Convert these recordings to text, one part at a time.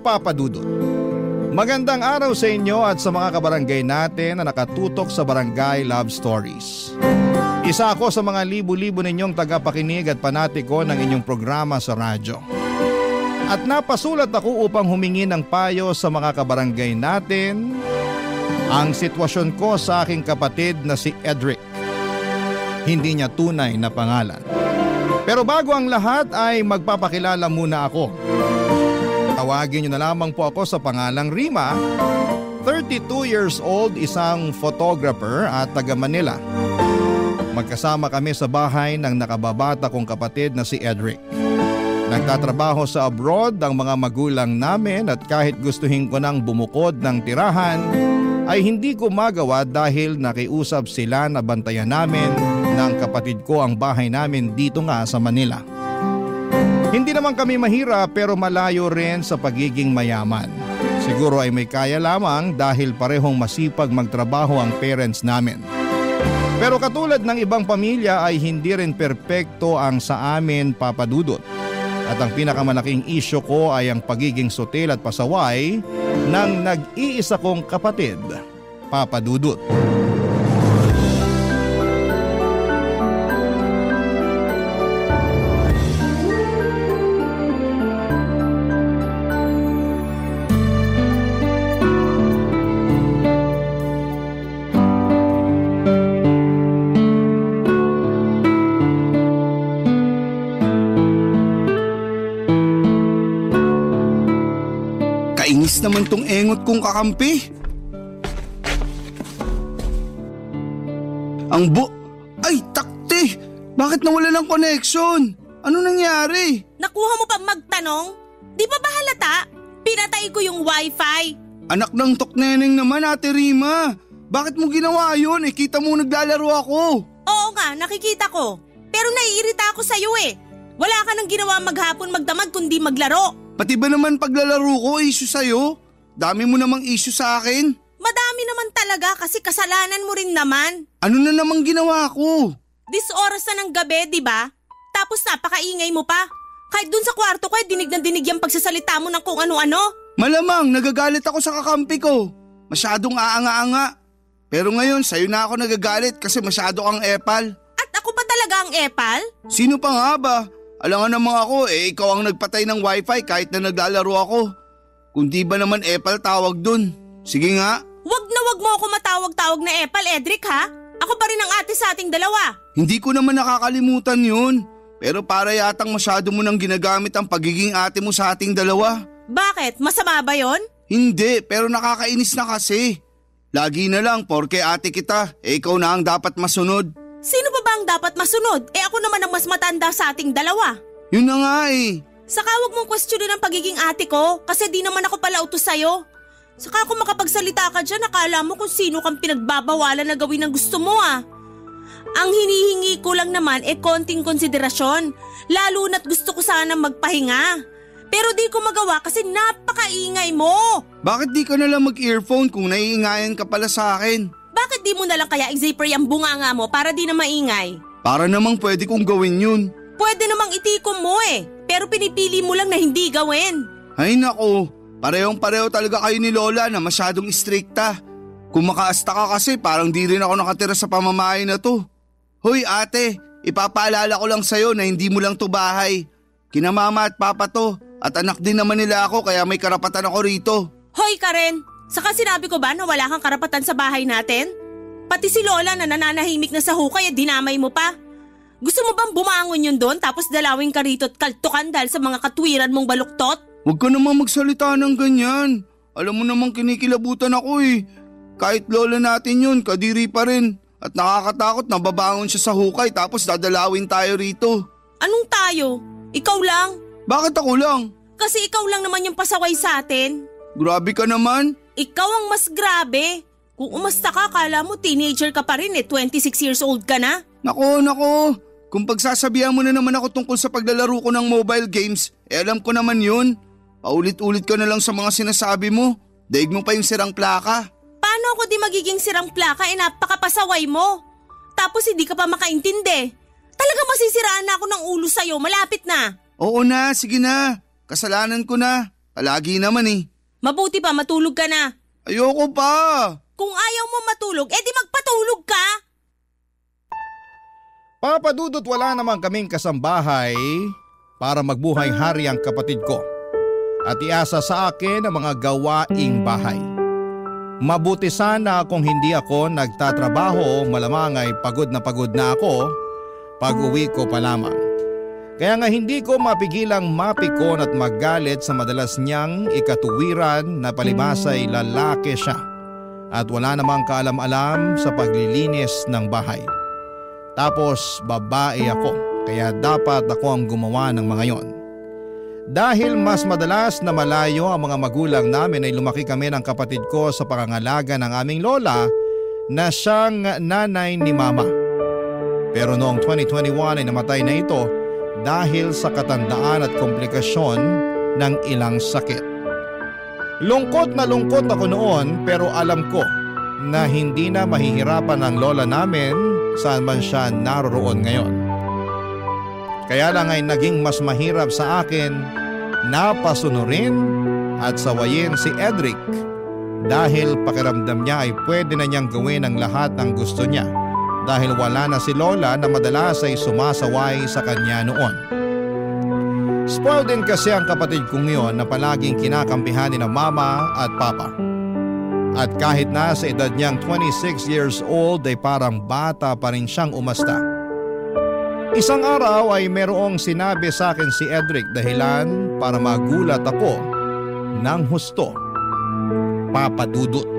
Papa Dudut. Magandang araw sa inyo at sa mga kabarangay natin na nakatutok sa Barangay Love Stories. Isa ako sa mga libu-libo ninyong tagapakinig at panatiko ng inyong programa sa radyo. At napasulat ako upang humingi ng payo sa mga kabarangay natin ang sitwasyon ko sa aking kapatid na si Edric. Hindi niya tunay na pangalan. Pero bago ang lahat ay magpapakilala muna ako. Tawagin niyo na lamang po ako sa pangalang Rima, 32 years old, isang photographer at taga Manila. Magkasama kami sa bahay ng nakababata kong kapatid na si Edric. Nagtatrabaho sa abroad ang mga magulang namin at kahit gustuhin ko nang bumukod ng tirahan ay hindi ko magawa dahil nakiusap sila na bantayan namin ng kapatid ko ang bahay namin dito nga sa Manila. Hindi naman kami mahirap pero malayo rin sa pagiging mayaman. Siguro ay may kaya lamang dahil parehong masipag magtrabaho ang parents namin. Pero katulad ng ibang pamilya ay hindi rin perpekto ang sa amin, Papa Dudut. At ang pinakamalaking isyo ko ay ang pagiging sutil at pasaway ng nag-iisa kong kapatid, Papa Dudut. Kainis naman tong engot kong kakampi. Ay, takte! Bakit nawala ng connection? Ano nangyari? Nakuha mo pa magtanong? Di ba halata? Pinatay ko yung wifi. Anak ng tokneneng naman, Ate Rima. Bakit mo ginawa yun? Kita mo naglalaro ako. Oo nga, nakikita ko. Pero naiirita ako sa'yo eh. Wala ka nang ginawa maghapon magdamag kundi maglaro. Pati ba naman paglalaro ko issue sa'yo? Dami mo namang issue sa akin. Madami naman talaga kasi kasalanan mo rin naman. Ano na namang ginawa ko? This oras na ng gabi, di ba? Tapos napakaingay mo pa. Kahit dun sa kwarto ko, dinig na dinig yung pagsasalita mo ng kung ano-ano. Malamang nagagalit ako sa kakampi ko. Masyadong aanga-anga. Pero ngayon sa'yo na ako nagagalit kasi masyado kang epal. At ako pa talaga ang epal? Sino pa nga ba? Alangan naman ako, ikaw ang nagpatay ng wifi kahit na naglalaro ako. Kung di ba naman epal tawag dun? Sige nga. Wag na wag mo ako matawag-tawag na epal, Edric ha? Ako pa rin ang ate sa ating dalawa. Hindi ko naman nakakalimutan yun. Pero para yatang masyado mo nang ginagamit ang pagiging ate mo sa ating dalawa. Bakit? Masama ba yon? Hindi, pero nakakainis na kasi. Lagi na lang, porke ate kita, ikaw na ang dapat masunod. Sino pa ba ang dapat masunod? Ako naman ang mas matanda sa ating dalawa. Yun na nga eh. Saka huwag mong questionin ang pagiging ate ko kasi di naman ako pala utos sa'yo. Saka kung makapagsalita ka dyan, akala mo kung sino kang pinagbabawalan na gawin ang gusto mo ah. Ang hinihingi ko lang naman konting konsiderasyon, lalo na't gusto ko sana magpahinga. Pero di ko magawa kasi napakaingay mo. Bakit di ka nalang mag-earphone kung naiingayan ka pala sa akin? Bakit di mo nalang kaya i-zipper yung bunganga mo para di na maingay? Para namang pwede kong gawin yun. Pwede namang itikom mo pero pinipili mo lang na hindi gawin. Ay nako, parehong-pareho talaga kayo ni Lola na masyadong istrikta. Kung makaasta ka kasi parang di rin ako nakatira sa pamamahay na to. Hoy ate, ipapaalala ko lang sa'yo na hindi mo lang to bahay. Kina mama at papa to at anak din naman nila ako kaya may karapatan ako rito. Hoy Karen! Saka sinabi ko ba na wala kang karapatan sa bahay natin? Pati si Lola na nananahimik na sa hukay at dinamay mo pa. Gusto mo bang bumangon yun doon tapos dalawin ka rito at kaltukan dahil sa mga katwiran mong baluktot? Huwag ka namang magsalita ng ganyan. Alam mo namang kinikilabutan ako eh. Kahit lola natin yun, kadiri pa rin. At nakakatakot na babangon siya sa hukay tapos dadalawin tayo rito. Anong tayo? Ikaw lang? Bakit ako lang? Kasi ikaw lang naman yung pasaway sa atin. Grabe ka naman. Ikaw ang mas grabe. Kung umasta ka, kala mo teenager ka pa rin 26 years old ka na. Nako. Kung pagsasabihan mo na naman ako tungkol sa paglalaro ko ng mobile games, alam ko naman yun. Paulit-ulit ka na lang sa mga sinasabi mo. Daig mo pa yung sirang plaka. Paano ako di magiging sirang plaka napakapasaway mo? Tapos hindi ka pa makaintindi. Talaga masisiraan na ako ng ulo sa'yo, malapit na. Oo na, sige na. Kasalanan ko na. Palagi naman eh. Mabuti pa matulog ka na. Ayoko pa. Kung ayaw mo matulog, edi magpatulog ka. Papa Dudut, wala naman kaming kasambahay para magbuhay hari ang kapatid ko at iasa sa akin ang mga gawaing bahay. Mabuti sana kung hindi ako nagtatrabaho, malamang ay pagod na ako pag uwi ko pa lamang. Kaya nga hindi ko mapigilang mapikon at magalit sa madalas niyang ikatuwiran na palibasa'y lalaki siya at wala namang kaalam-alam sa paglilinis ng bahay. Tapos babae ako, kaya dapat ako ang gumawa ng mga yon. Dahil mas madalas na malayo ang mga magulang namin ay lumaki kami ng kapatid ko sa pangangalaga ng aming lola na siyang nanay ni mama. Pero noong 2021 ay namatay na ito dahil sa katandaan at komplikasyon ng ilang sakit. Lungkot na lungkot ako noon, pero alam ko na hindi na mahihirapan ang lola namin saan man siya naroroon ngayon. Kaya lang ay naging mas mahirap sa akin na pasunurin at sawayin si Edric dahil pakiramdam niya ay pwede na niyang gawin ang lahat ng gusto niya dahil wala na si Lola na madalas ay sumasaway sa kanya noon. Spoiled din kasi ang kapatid kong yun na palaging kinakampihan ni na mama at papa. At kahit na sa edad niyang 26 years old ay parang bata pa rin siyang umasta. Isang araw ay merong sinabi sa akin si Edric dahilan para magulat ako ng husto. Papa Dudut.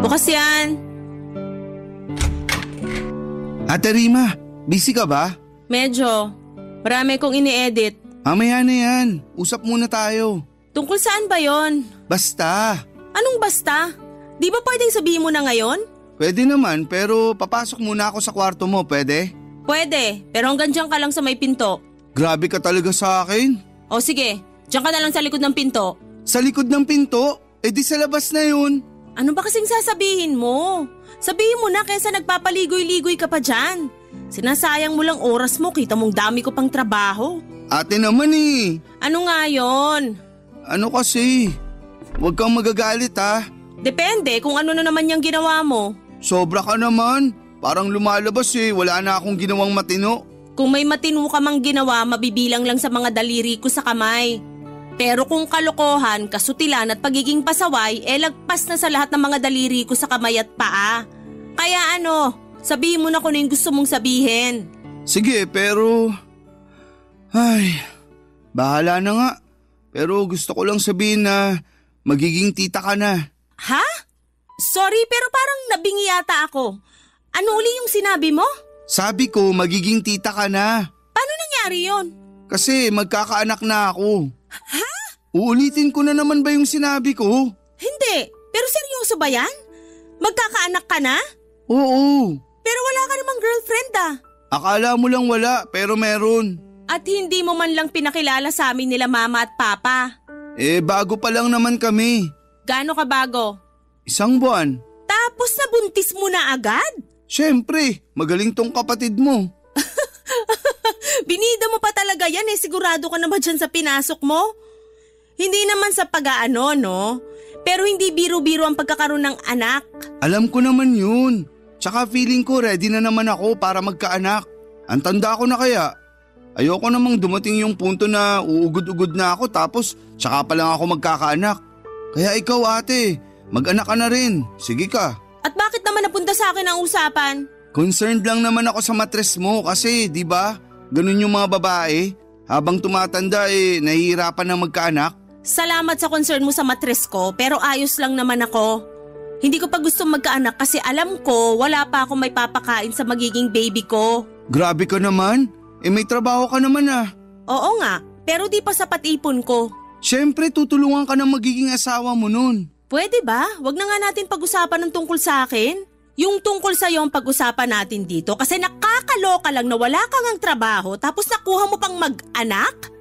Bukas yan. Ate Rima, busy ka ba? Medyo. Marami kong ini-edit. Mamaya na yan. Usap muna tayo. Tungkol saan ba yon? Basta. Anong basta? Di ba pwedeng sabihin mo na ngayon? Pwede naman, pero papasok muna ako sa kwarto mo, pwede? Pwede, pero hanggang dyan ka lang sa may pinto. Grabe ka talaga sa akin. O sige, dyan ka na lang sa likod ng pinto. Sa likod ng pinto? Eh di sa labas na yun. Ano ba kasing sasabihin mo? Sabihin mo na kaysa nagpapaligoy-ligoy ka pa dyan. Sinasayang mo lang oras mo, kita mong dami ko pang trabaho. Ate naman eh. Ano nga yon? Ano kasi? Huwag kang magagalit ha. Depende kung ano na naman yung ginawa mo. Sobra ka naman. Parang lumalabas eh. Wala na akong ginawang matino. Kung may matino ka mang ginawa, mabibilang lang sa mga daliri ko sa kamay. Pero kung kalokohan, kasutilan at pagiging pasaway, lagpas na sa lahat ng mga daliri ko sa kamay at paa. Kaya ano, sabihin mo na kung ano yung gusto mong sabihin. Sige, pero... Ay, bahala na nga. Pero gusto ko lang sabihin na magiging tita ka na. Ha? Sorry, pero parang nabingi yata ako. Ano uli yung sinabi mo? Sabi ko, magiging tita ka na. Paano nangyari yon? Kasi magkakaanak na ako. Ha? Uulitin ko na naman ba yung sinabi ko? Hindi. Pero seryoso ba yan? Magkakaanak ka na? Oo. Pero wala ka namang girlfriend ah. Akala mo lang wala, pero meron. At hindi mo man lang pinakilala sa amin nila mama at papa. Eh, bago pa lang naman kami. Gaano ka bago? 1 buwan. Tapos nabuntis mo na agad? Siyempre, magaling tong kapatid mo. Binida mo pa talaga yan eh. Sigurado ka na ba dyan sa pinasok mo? Hindi naman sa pag-aano, no? Pero hindi biro-biro ang pagkakaroon ng anak. Alam ko naman yun. Tsaka feeling ko ready na naman ako para magkaanak. Ang tanda ko na kaya. Ayoko namang dumating yung punto na uugod-ugod na ako tapos tsaka pa lang ako magkakaanak. Kaya ikaw ate, mag-anak ka na rin. Sige ka. At bakit naman napunta sa akin ang usapan? Concerned lang naman ako sa matres mo kasi di ba? Ganun yung mga babae. Habang tumatanda nahihirapan na magkaanak. Salamat sa concern mo sa matres ko pero ayos lang naman ako. Hindi ko pa gusto magkaanak kasi alam ko wala pa akong may papakain sa magiging baby ko. Grabe ka naman. May trabaho ka naman ah. Oo nga, pero di pa sapat ipon ko. Siyempre tutulungan ka ng magiging asawa mo nun. Pwede ba? Wag na nga natin pag-usapan ng tungkol sa akin. Yung tungkol sa'yo ang pag-usapan natin dito kasi nakakaloka lang na wala kang ang trabaho tapos nakuha mo pang mag-anak?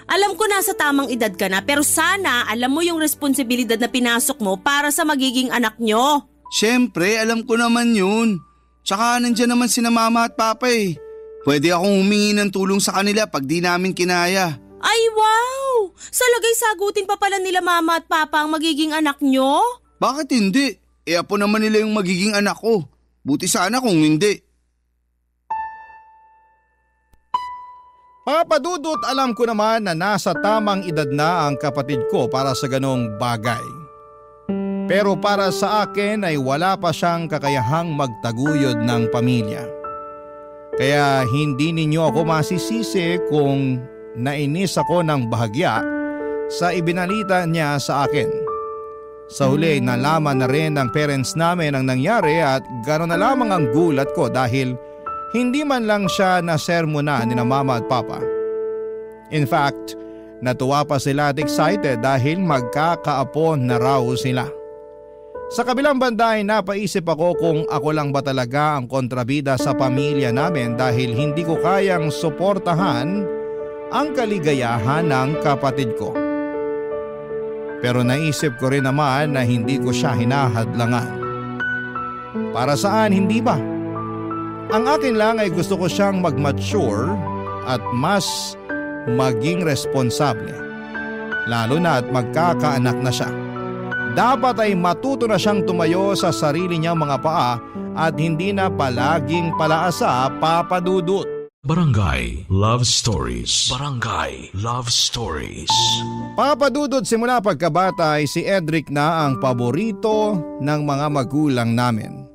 Alam ko nasa tamang edad ka na pero sana alam mo yung responsibilidad na pinasok mo para sa magiging anak nyo. Siyempre, alam ko naman yun. Tsaka nandyan naman sina mama at papa eh. Pwede akong humingi ng tulong sa kanila pag di namin kinaya. Ay wow! Sa lagay sagutin pa pala nila mama at papa ang magiging anak nyo? Bakit hindi? Apo naman nila yung magiging anak ko. Buti sana kung hindi. Papa Dudut, alam ko naman na nasa tamang edad na ang kapatid ko para sa ganong bagay. Pero para sa akin ay wala pa siyang kakayahang magtaguyod ng pamilya. Kaya hindi ninyo ako masisisi kung nainis ako ng bahagya sa ibinalita niya sa akin. Sa huli, nalaman na rin ng parents namin ang nangyari at gano'n na lamang ang gulat ko dahil hindi man lang siya nasermonan ni na mama at papa. In fact, natuwa pa sila at excited dahil magkakaapo na raw sila. Sa kabilang banda ay napaisip ako kung ako lang ba talaga ang kontrabida sa pamilya namin dahil hindi ko kayang suportahan ang kaligayahan ng kapatid ko. Pero naisip ko rin naman na hindi ko siya hinahadlangan. Para saan hindi ba? Ang akin lang ay gusto ko siyang mag-mature at mas maging responsable. Lalo na at magkakaanak na siya. Dapat ay matuto na siyang tumayo sa sarili niyang mga paa at hindi na palaging palaasa, Papa Dudut. Barangay Love Stories. Barangay Love Stories. Papa Dudut, simula pagkabata ay si Edric na ang paborito ng mga magulang namin.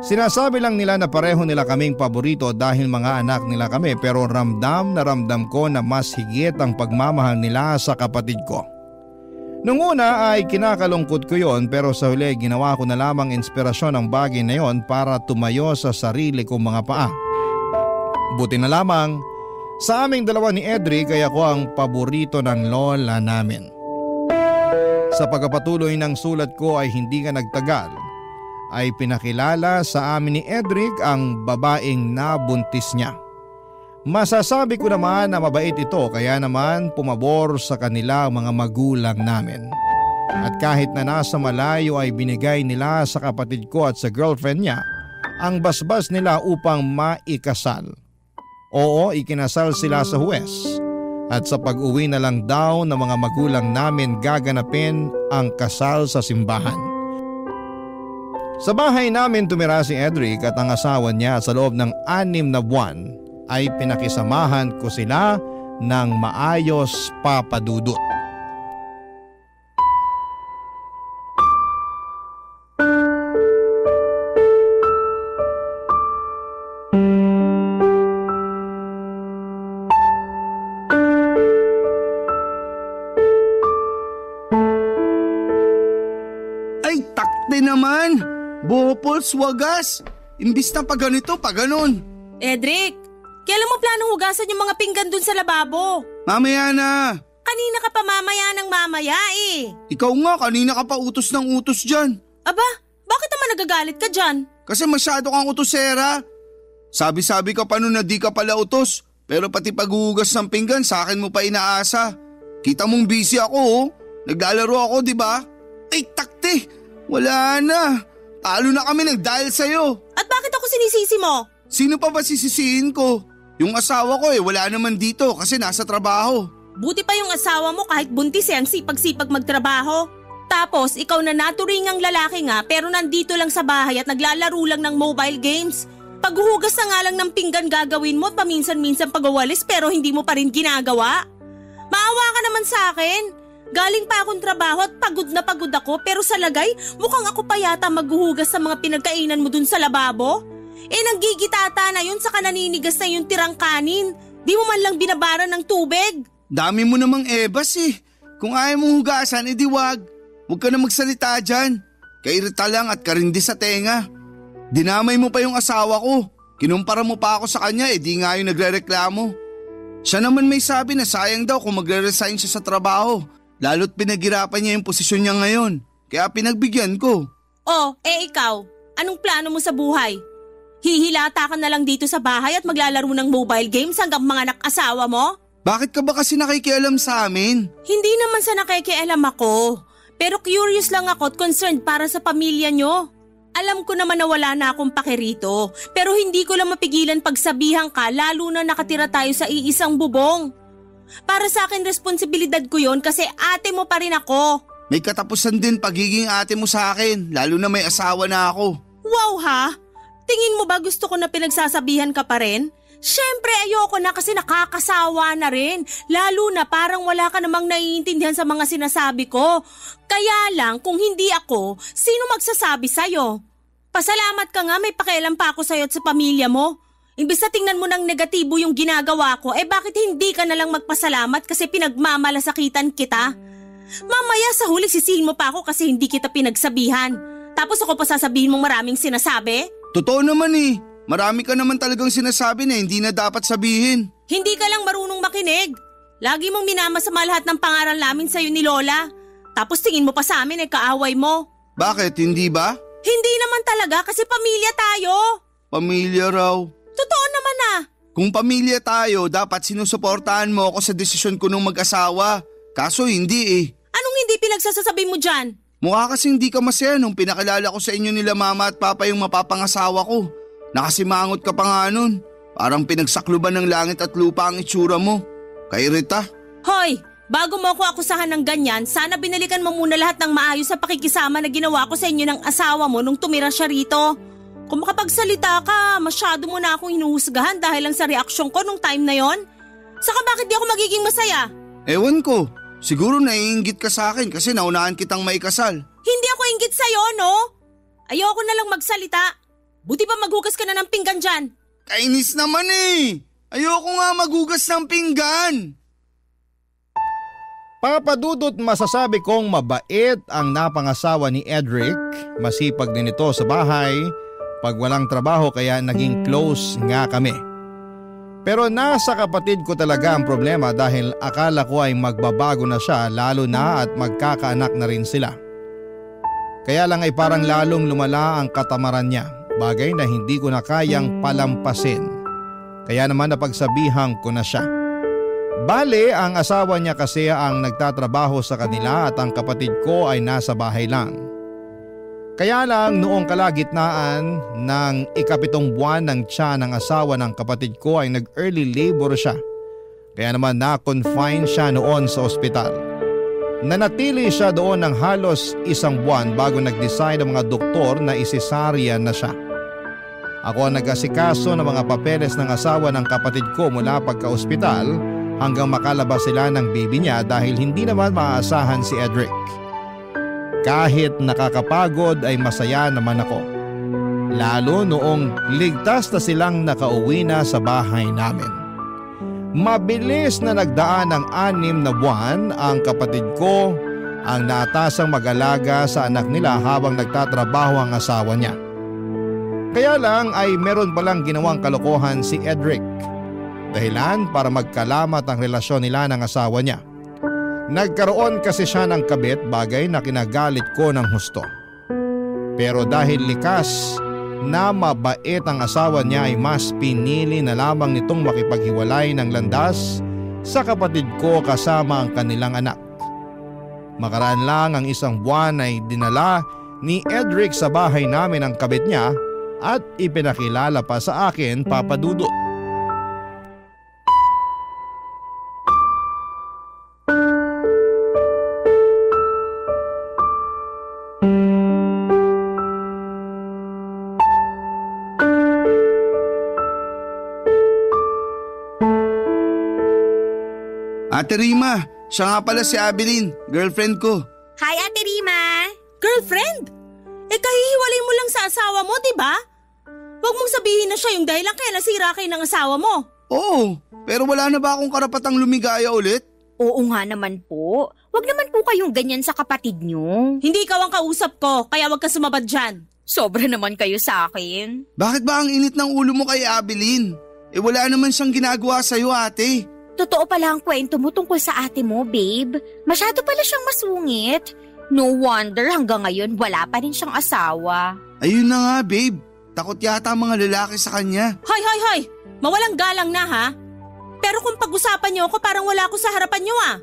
Sinasabi lang nila na pareho nila kaming paborito dahil mga anak nila kami pero ramdam na ramdam ko na mas higit ang pagmamahal nila sa kapatid ko. Nung una ay kinakalungkot ko yon pero sa huli ginawa ko na lamang inspirasyon ang bagay na yon para tumayo sa sarili kong mga paa. Buti na lamang sa aming dalawa ni Edric ay ako ang paborito ng lola namin. Sa pagpapatuloy ng sulat ko ay hindi ka nagtagal ay pinakilala sa amin ni Edric ang babaeng nabuntis niya. Masasabi ko naman na mabait ito kaya naman pumabor sa kanila ang mga magulang namin. At kahit na nasa malayo ay binigay nila sa kapatid ko at sa girlfriend niya ang basbas nila upang maikasal. Oo, ikinasal sila sa huwes at sa pag-uwi na lang daw ng mga magulang namin gaganapin ang kasal sa simbahan. Sa bahay namin tumira si Edric at ang asawa niya sa loob ng 6 na buwan ay pinakisamahan ko sila ng maayos, Papa Dudut. Ay, takte naman! Bopols, wagas! Imbis na pa ganito, pa ganon. Edric, kailan mo planong hugasan yung mga pinggan dun sa lababo? Mamaya na! Kanina ka pa mamaya ng mamaya eh. Ikaw nga, kanina ka pa utos ng utos dyan. Aba, bakit naman nagagalit ka dyan? Kasi masyado kang utosera. Sabi-sabi ka pa nun na di ka pala utos, pero pati paghuhugas ng pinggan sa akin mo pa inaasa. Kita mong busy ako oh. Naglalaro ako, di ba? Ay, takte! Wala na. Talo na kami nag-dial sa'yo. At bakit ako sinisisi mo? Sino pa ba sisisihin ko? Yung asawa ko wala naman dito kasi nasa trabaho. Buti pa yung asawa mo kahit buntis ang sipag-sipag magtrabaho. Tapos ikaw na naturingang lalaki nga pero nandito lang sa bahay at naglalaro lang ng mobile games. Paghuhugas na nga lang ng pinggan gagawin mo at paminsan-minsan pagawalis pero hindi mo pa rin ginagawa. Maawa ka naman sa akin. Galing pa akong trabaho at pagod na pagod ako pero sa lagay mukhang ako pa yata maghuhugas sa mga pinagkainan mo dun sa lababo. Nanggigitata na yun saka naninigas na yung tirang kanin. Di mo man lang binabaran ng tubig. Dami mo namang ebas eh. Kung ayaw mong hugasan, edi wag. Huwag ka na magsalita dyan. Kairita lang at karindi sa tenga. Dinamay mo pa yung asawa ko. Kinumpara mo pa ako sa kanya di nga yung nagrereklamo. Siya naman may sabi na sayang daw kung magre-resign siya sa trabaho. Lalo't pinaghirapan niya yung posisyon niya ngayon. Kaya pinagbigyan ko. Oh, ikaw, anong plano mo sa buhay? Hihilata ka na lang dito sa bahay at maglalaro ng mobile games hanggang mga anak-asawa mo? Bakit ka ba kasi nakikialam sa amin? Hindi naman sa nakikialam ako. Pero curious lang ako at concerned para sa pamilya nyo. Alam ko naman na wala na akong pake rito. Pero hindi ko lang mapigilan pagsabihan ka lalo na nakatira tayo sa iisang bubong. Para sa akin responsibilidad ko yon kasi ate mo pa rin ako. May katapusan din pagiging ate mo sa akin, lalo na may asawa na ako. Wow ha? Tingin mo ba gusto ko na pinagsasabihan ka pa rin? Siyempre ayoko na kasi nakakasawa na rin. Lalo na parang wala ka namang naiintindihan sa mga sinasabi ko. Kaya lang kung hindi ako, sino magsasabi sa'yo? Pasalamat ka nga may pakialam pa ako sa'yo at sa pamilya mo. Imbis na tingnan mo ng negatibo yung ginagawa ko, bakit hindi ka nalang magpasalamat kasi pinagmamalasakitan kita? Mamaya sa huli sisihin mo pa ako kasi hindi kita pinagsabihan. Tapos ako pa sasabihin mong maraming sinasabi? Totoo naman eh. Marami ka naman talagang sinasabi na hindi na dapat sabihin. Hindi ka lang marunong makinig. Lagi mong minamasama lahat ng pangaral namin sa'yo ni Lola. Tapos tingin mo pa sa amin kaaway mo. Bakit, hindi ba? Hindi naman talaga kasi pamilya tayo. Pamilya raw. Totoo naman ah. Kung pamilya tayo, dapat sinusuportahan mo ako sa desisyon ko nung mag-asawa. Kaso hindi eh. Anong hindi pinagsasasabi mo dyan? Mukha kasi hindi ka masaya nung pinakilala ko sa inyo nila mama at papa yung mapapangasawa ko. Nakasimangot ka pa nga nun. Parang pinagsakluban ng langit at lupa ang itsura mo. Kay Rita. Hoy, bago mo ako akusahan ng ganyan, sana binalikan mo muna lahat ng maayos sa pakikisama na ginawa ko sa inyo ng asawa mo nung tumira siya rito. Kung makapagsalita ka, masyado mo na akong hinuhusgahan dahil lang sa reaksyon ko nung time na yon. Saka bakit di ako magiging masaya? Ewan ko. Siguro naiinggit ka sa akin kasi naunahan kitang maikasal. Hindi ako inggit sa'yo, no? Ayoko na lang magsalita. Buti pa maghugas ka na ng pinggan dyan. Kainis naman eh. Ayoko nga maghugas ng pinggan. Papadudot masasabi kong mabait ang napangasawa ni Edric. Masipag din ito sa bahay. Pag walang trabaho kaya naging close nga kami. Pero nasa kapatid ko talaga ang problema dahil akala ko ay magbabago na siya lalo na at magkakaanak na rin sila. Kaya lang ay parang lalong lumala ang katamaran niya. Bagay na hindi ko na kayang palampasin. Kaya naman napagsabihan ko na siya. Bale, ang asawa niya kasi ang nagtatrabaho sa kanila at ang kapatid ko ay nasa bahay lang. Kaya lang noong kalagitnaan ng 7 buwan ng tiyan ng asawa ng kapatid ko ay nag-early labor siya. Kaya naman na-confine siya noon sa ospital. Nanatili siya doon ng halos 1 buwan bago nag-decide ang mga doktor na isisaryan na siya. Ako ang nag-asikaso ng mga papeles ng asawa ng kapatid ko mula pagka-ospital hanggang makalabas sila ng baby niya dahil hindi naman maaasahan si Edric. Kahit nakakapagod ay masaya naman ako. Lalo noong ligtas na silang nakauwi na sa bahay namin. Mabilis na nagdaan ng 6 na buwan ang kapatid ko ang naatasang mag-alaga sa anak nila habang nagtatrabaho ang asawa niya. Kaya lang ay meron palang ginawang kalokohan si Edric. Dahilan para magkalamat ang relasyon nila ng asawa niya. Nagkaroon kasi siya ng kabit bagay na kinagalit ko ng husto. Pero dahil likas na mabait ang asawa niya ay mas pinili na lamang nitong makipaghiwalay ng landas sa kapatid ko kasama ang kanilang anak. Makaraan lang ang 1 buwan ay dinala ni Edric sa bahay namin ang kabit niya at ipinakilala pa sa akin, Papa Dudut. Ate Rima, siya nga pala si Abilene, girlfriend ko. Hi, Ate Rima! Girlfriend? Kahihiwalay mo lang sa asawa mo, diba? Huwag mong sabihin na siya yung dahilan kaya nasira kayo ng asawa mo. Oo, pero wala na ba akong karapatang lumigaya ulit? Oo nga naman po. Huwag naman po kayong ganyan sa kapatid nyo. Hindi ikaw ang kausap ko, kaya huwag ka sumabad dyan. Sobra naman kayo sa akin. Bakit ba ang init ng ulo mo kay Abilene? Wala naman siyang ginagawa sa'yo, ate. Totoo pala ang kwento mo tungkol sa ate mo, babe. Masyado pala siyang masungit. No wonder hanggang ngayon wala pa rin siyang asawa. Ayun na nga, babe. Takot yata ang mga lalaki sa kanya. Hoy! Mawalang galang na ha? Pero Pero kung pag-usapan niyo ako parang wala ako sa harapan niyo ah.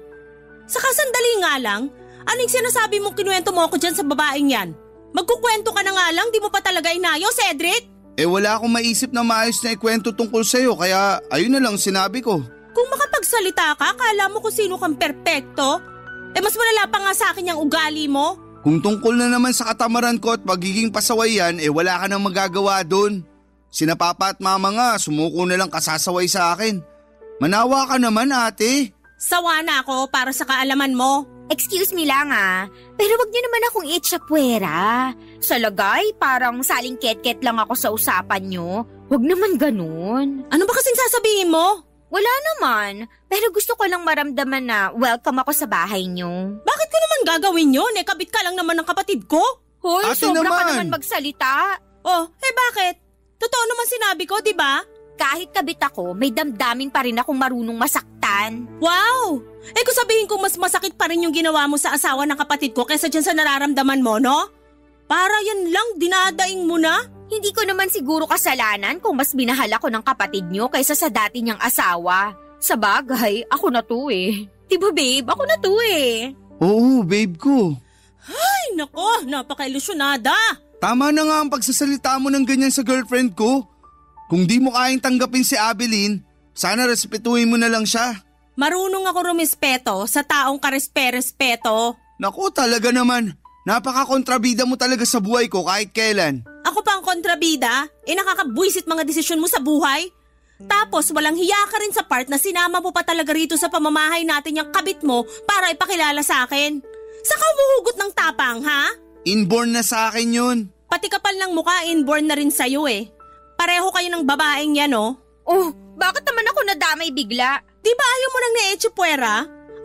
Saka sandali nga lang, anong sinasabi mong kinuwento mo ako dyan sa babaeng yan? Magkukwento ka na nga lang, di mo pa talaga inayos, Cedric? Wala akong maisip na maayos na ikwento tungkol sa'yo kaya ayun na lang sinabi ko. Kung makapagsalita ka, akala mo kung sino kang perpekto? Mas malala pa nga sa akin yung ugali mo. Kung tungkol na naman sa katamaran ko at pagiging pasaway yan, wala ka nang magagawa doon. Sina papa at mama nga, sumuko na lang kasasaway sa akin. Manawa ka naman ate. Sawa na ako para sa kaalaman mo. Excuse me lang pero wag niyo naman akong itsapuera. Sa lagay, parang saling ket-ket lang ako sa usapan niyo. Wag naman ganun. Ano ba kasing sasabihin mo? Wala naman, pero gusto ko lang maramdaman na welcome ako sa bahay niyo. Bakit ko naman gagawin yun? Kabit ka lang naman ng kapatid ko. Hoy, Ate sobra ka naman. naman magsalita. Bakit? Totoo naman sinabi ko, di ba? Kahit kabit ako, may damdamin pa rin akong marunong masaktan. Wow! Kung sabihin ko mas masakit pa rin yung ginawa mo sa asawa ng kapatid ko kaysa dyan sa nararamdaman mo, no? Para yan lang, dinadaing mo na? Hindi ko naman siguro kasalanan kung mas minahal ako ng kapatid niyo kaysa sa dati niyang asawa. Sa bagay, ako na to eh. Diba babe, ako na to eh. Oo, babe ko. Ay, nako, napaka-ilusyonada. Tama na nga ang pagsasalita mo ng ganyan sa girlfriend ko. Kung di mo kayang tanggapin si Abeline, sana respetuhin mo na lang siya. Marunong ako rumispeto sa taong karespe-respeto. Naku, talaga naman. Napaka-kontrabida mo talaga sa buhay ko kahit kailan. Ako pa ang kontrabida? Nakakabwisit mga desisyon mo sa buhay? Tapos walang hiya ka rin sa part na sinama mo pa talaga rito sa pamamahay natin yung kabit mo para ipakilala sa akin. Saka umuhugot ng tapang, ha? Inborn na sa akin yun. Pati kapal ng mukha, inborn na rin sa'yo eh. Pareho kayo ng babaeng yan, oh. Oh, bakit naman ako nadamay bigla? Di ba ayaw mo nang na-etsypuera?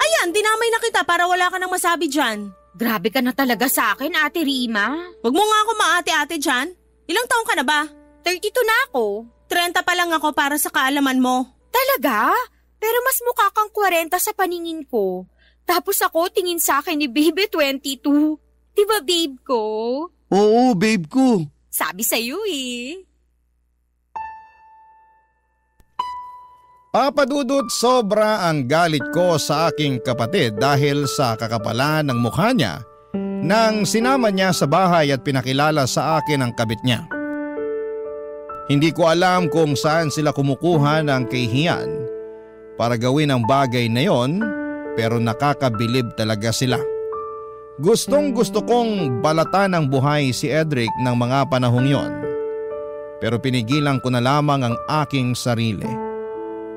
Ayan, dinamay na kita para wala ka nang masabi dyan. Grabe ka na talaga sa akin, Ate Rima. Huwag mo nga ako maate-ate dyan. Ilang taong ka na ba? 32 na ako. 30 pa lang ako para sa kaalaman mo. Talaga? Pero mas mukha kang 40 sa paningin ko. Tapos ako tingin sa akin ni Babe 22. Diba babe ko? Oo, babe ko. Sabi sa'yo eh. Papadudot, sobra ang galit ko sa aking kapatid dahil sa kakapalan ng mukha niya nang sinama niya sa bahay at pinakilala sa akin ang kabit niya. Hindi ko alam kung saan sila kumukuha ng kahihiyan para gawin ang bagay na yon, pero nakakabilib talaga sila. Gustong gusto kong balatan ng buhay si Edric ng mga panahong yon, pero pinigilan ko na lamang ang aking sarili.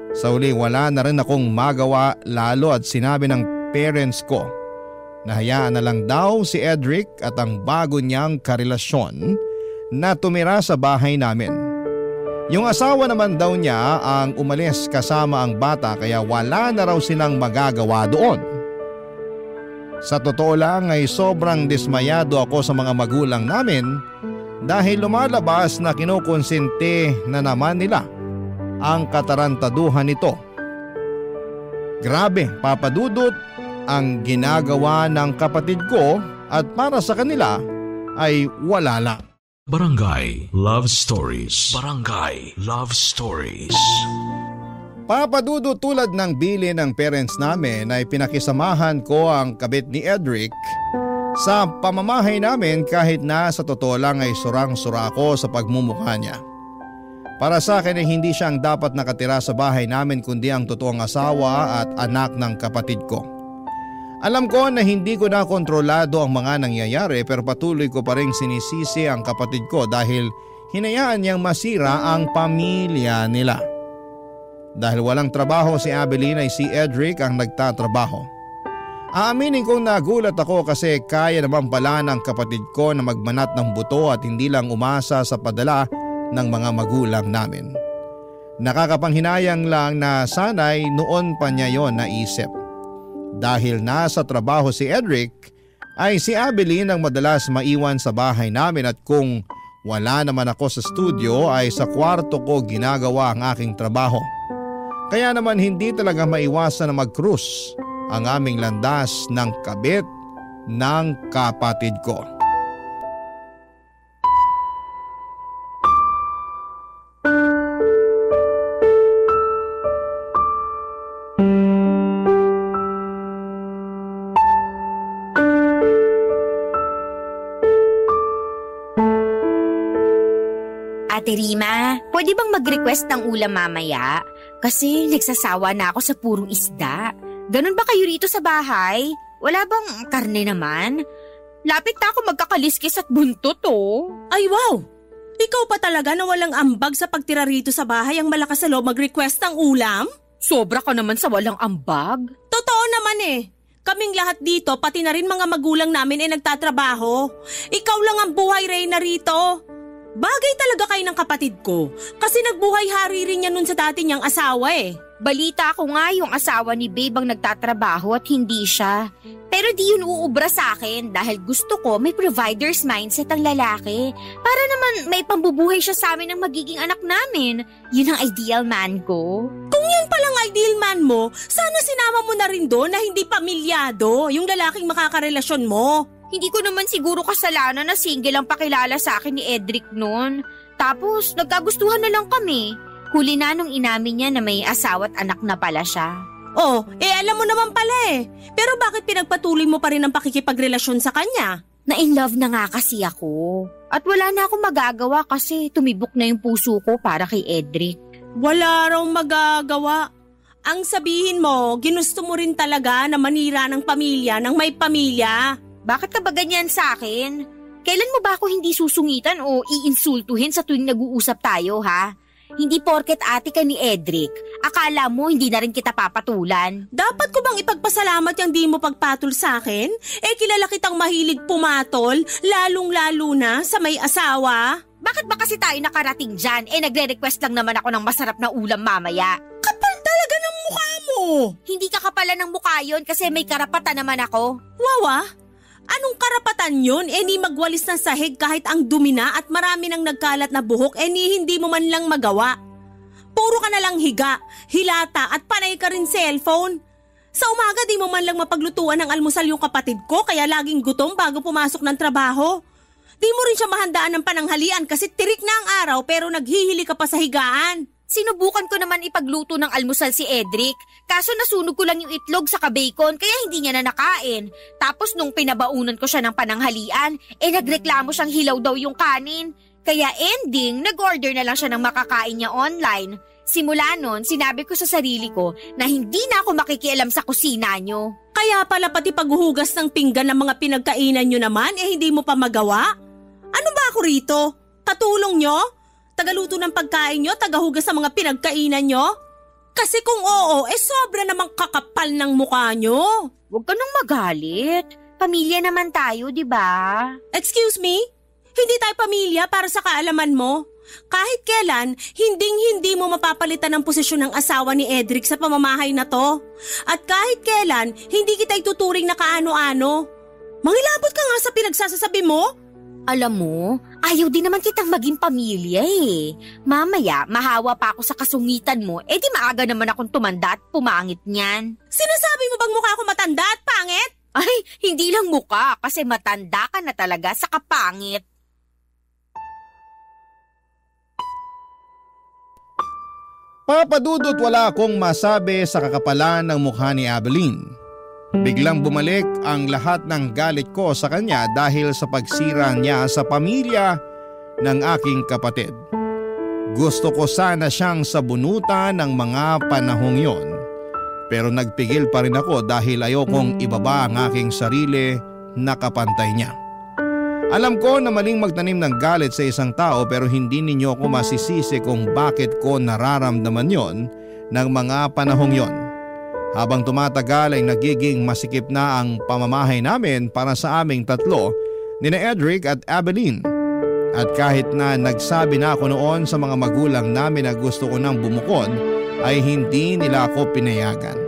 Sa uli wala na rin akong magawa lalo at sinabi ng parents ko na hayaan na lang daw si Edric at ang bago niyang karelasyon na tumira sa bahay namin. Yung asawa naman daw niya ang umalis kasama ang bata kaya wala na raw silang magagawa doon. Sa totoo lang ay sobrang dismayado ako sa mga magulang namin dahil lumalabas na kinukonsente na naman nila ang katarantaduhan nito. Grabe, papadudot ang ginagawa ng kapatid ko at para sa kanila ay wala lang. Barangay Love Stories. Barangay Love Stories. Papadudot, tulad ng bili ng parents namin ay pinakisamahan ko ang kabit ni Edric sa pamamahay namin kahit na sa totoo lang ay surang-sura ako sa pagmumukha niya. Para sa akin ay hindi siya ang dapat nakatira sa bahay namin kundi ang totoong asawa at anak ng kapatid ko. Alam ko na hindi ko na kontrolado ang mga nangyayari pero patuloy ko pa rin sinisisi ang kapatid ko dahil hinayaan niyang masira ang pamilya nila. Dahil walang trabaho si Abeline ay si Edric ang nagtatrabaho. Aaminin kong nagulat ako kasi kaya naman pala ng kapatid ko na magmanat ng buto at hindi lang umasa sa padala ng mga magulang namin. Nakakapanghinayang lang na sana'y noon pa niya yon naisip. Dahil nasa trabaho si Edric ay si Abeline ang madalas maiwan sa bahay namin at kung wala naman ako sa studio ay sa kwarto ko ginagawa ang aking trabaho. Kaya naman hindi talaga maiwasan na mag-cruise ang aming landas ng kabit ng kapatid ko. Ate Rima, pwede bang mag-request ng ulam mamaya? Kasi nagsasawa na ako sa purong isda. Ganun ba kayo rito sa bahay? Wala bang karne naman? Lapit na ako magkakaliskis at buntot Ay wow! Ikaw pa talaga na walang ambag sa pagtira rito sa bahay ang malakas sa loob mag-request ng ulam? Sobra ka naman sa walang ambag. Totoo naman eh. Kaming lahat dito, pati na rin mga magulang namin nagtatrabaho. Ikaw lang ang buhay reyna rito. Bagay talaga kayo ng kapatid ko kasi nagbuhay hari rin niya nun sa dati niyang asawa eh. Balita ko nga yung asawa ni Babe ang nagtatrabaho at hindi siya. Pero di yun uubra sa akin dahil gusto ko may provider's mindset ang lalaki. Para naman may pambubuhay siya sa amin ng magiging anak namin. Yun ang ideal man ko. Kung yan palang ideal man mo, sana sinama mo na rin doon na hindi pamilyado yung lalaking makakarelasyon mo. Hindi ko naman siguro kasalanan na single ang pakilala sa akin ni Edric noon. Tapos nagkagustuhan na lang kami. Huli na nung inamin niya na may asawa at anak na pala siya. Oh, alam mo naman pala eh. Pero bakit pinagpatuloy mo pa rin ang pakikipagrelasyon sa kanya? Na-in love na nga kasi ako. At wala na akong magagawa kasi tumibok na yung puso ko para kay Edric. Wala raw magagawa. Ang sabihin mo, ginusto mo rin talaga na manira ng pamilya ng may pamilya. Bakit ka ba ganyan sa akin? Kailan mo ba ako hindi susungitan o iinsultuhin sa tuwing nag-uusap tayo, ha? Hindi porket ate ka ni Edric, akala mo hindi na rin kita papatulan. Dapat ko bang ipagpasalamat yung di mo pagpatol sa akin? Kilala kitang mahilig pumatol, lalong-lalo na sa may asawa. Bakit ba kasi tayo nakarating dyan? Nagre-request lang naman ako ng masarap na ulam mamaya. Kapal talaga ng mukha mo! Hindi ka kapalan ng mukha yun kasi may karapatan naman ako. Wawa? Anong karapatan yun? Ni magwalis ng sahig kahit ang dumi na at marami nang nagkalat na buhok ni hindi mo man lang magawa. Puro ka na lang higa, hilata at panay ka rin cellphone. Sa umaga di mo man lang mapaglutuan ng almusal yung kapatid ko kaya laging gutom bago pumasok ng trabaho. Di mo rin siya mahandaan ng pananghalian kasi tirik na ang araw pero naghihili ka pa sa higaan. Sinubukan ko naman ipagluto ng almusal si Edric, kaso nasunog ko lang yung itlog sa bacon kaya hindi niya na nakain. Tapos nung pinabaunan ko siya ng pananghalian, nagreklamo siyang hilaw daw yung kanin. Kaya ending, nag-order na lang siya ng makakain niya online. Simula nun, sinabi ko sa sarili ko na hindi na ako makikialam sa kusina niyo. Kaya pala pati paghuhugas ng pinggan ng mga pinagkainan niyo naman hindi mo pa magawa? Ano ba ako rito? Katulong niyo? Tagaluto ng pagkain nyo, tagahugas sa mga pinagkainan nyo? Kasi kung oo, sobra namang kakapal ng mukha nyo. Huwag ka nang magalit. Pamilya naman tayo, di ba? Excuse me? Hindi tayo pamilya para sa kaalaman mo. Kahit kailan, hindi mo mapapalitan ang posisyon ng asawa ni Edric sa pamamahay na to. At kahit kailan, hindi kita ituturing na kaano-ano. Mangilabot ka nga sa pinagsasasabi mo. Alam mo, ayaw din naman kitang maging pamilya eh. Mamaya, mahawa pa ako sa kasungitan mo, di maaga naman akong tumanda at pumangit niyan. Sinasabi mo bang mukha ko matanda at pangit? Ay, hindi lang mukha kasi matanda ka na talaga sa kapangit. Papadudot wala akong masabi sa kakapalan ng mukha ni Abeline. Biglang bumalik ang lahat ng galit ko sa kanya dahil sa pagsira niya sa pamilya ng aking kapatid. Gusto ko sana siyang sabunutan ng mga panahong yon. Pero nagpigil pa rin ako dahil ayokong ibaba ang aking sarili na kapantay niya. Alam ko na maling magtanim ng galit sa isang tao pero hindi ninyo ako masisisi kung bakit ko nararamdaman yon ng mga panahong yon. Habang tumatagal ay nagiging masikip na ang pamamahay namin para sa aming tatlo, nina Edric at Abeline. At kahit na nagsabi na ako noon sa mga magulang namin na gusto ko nang bumukod, ay hindi nila ako pinayagan.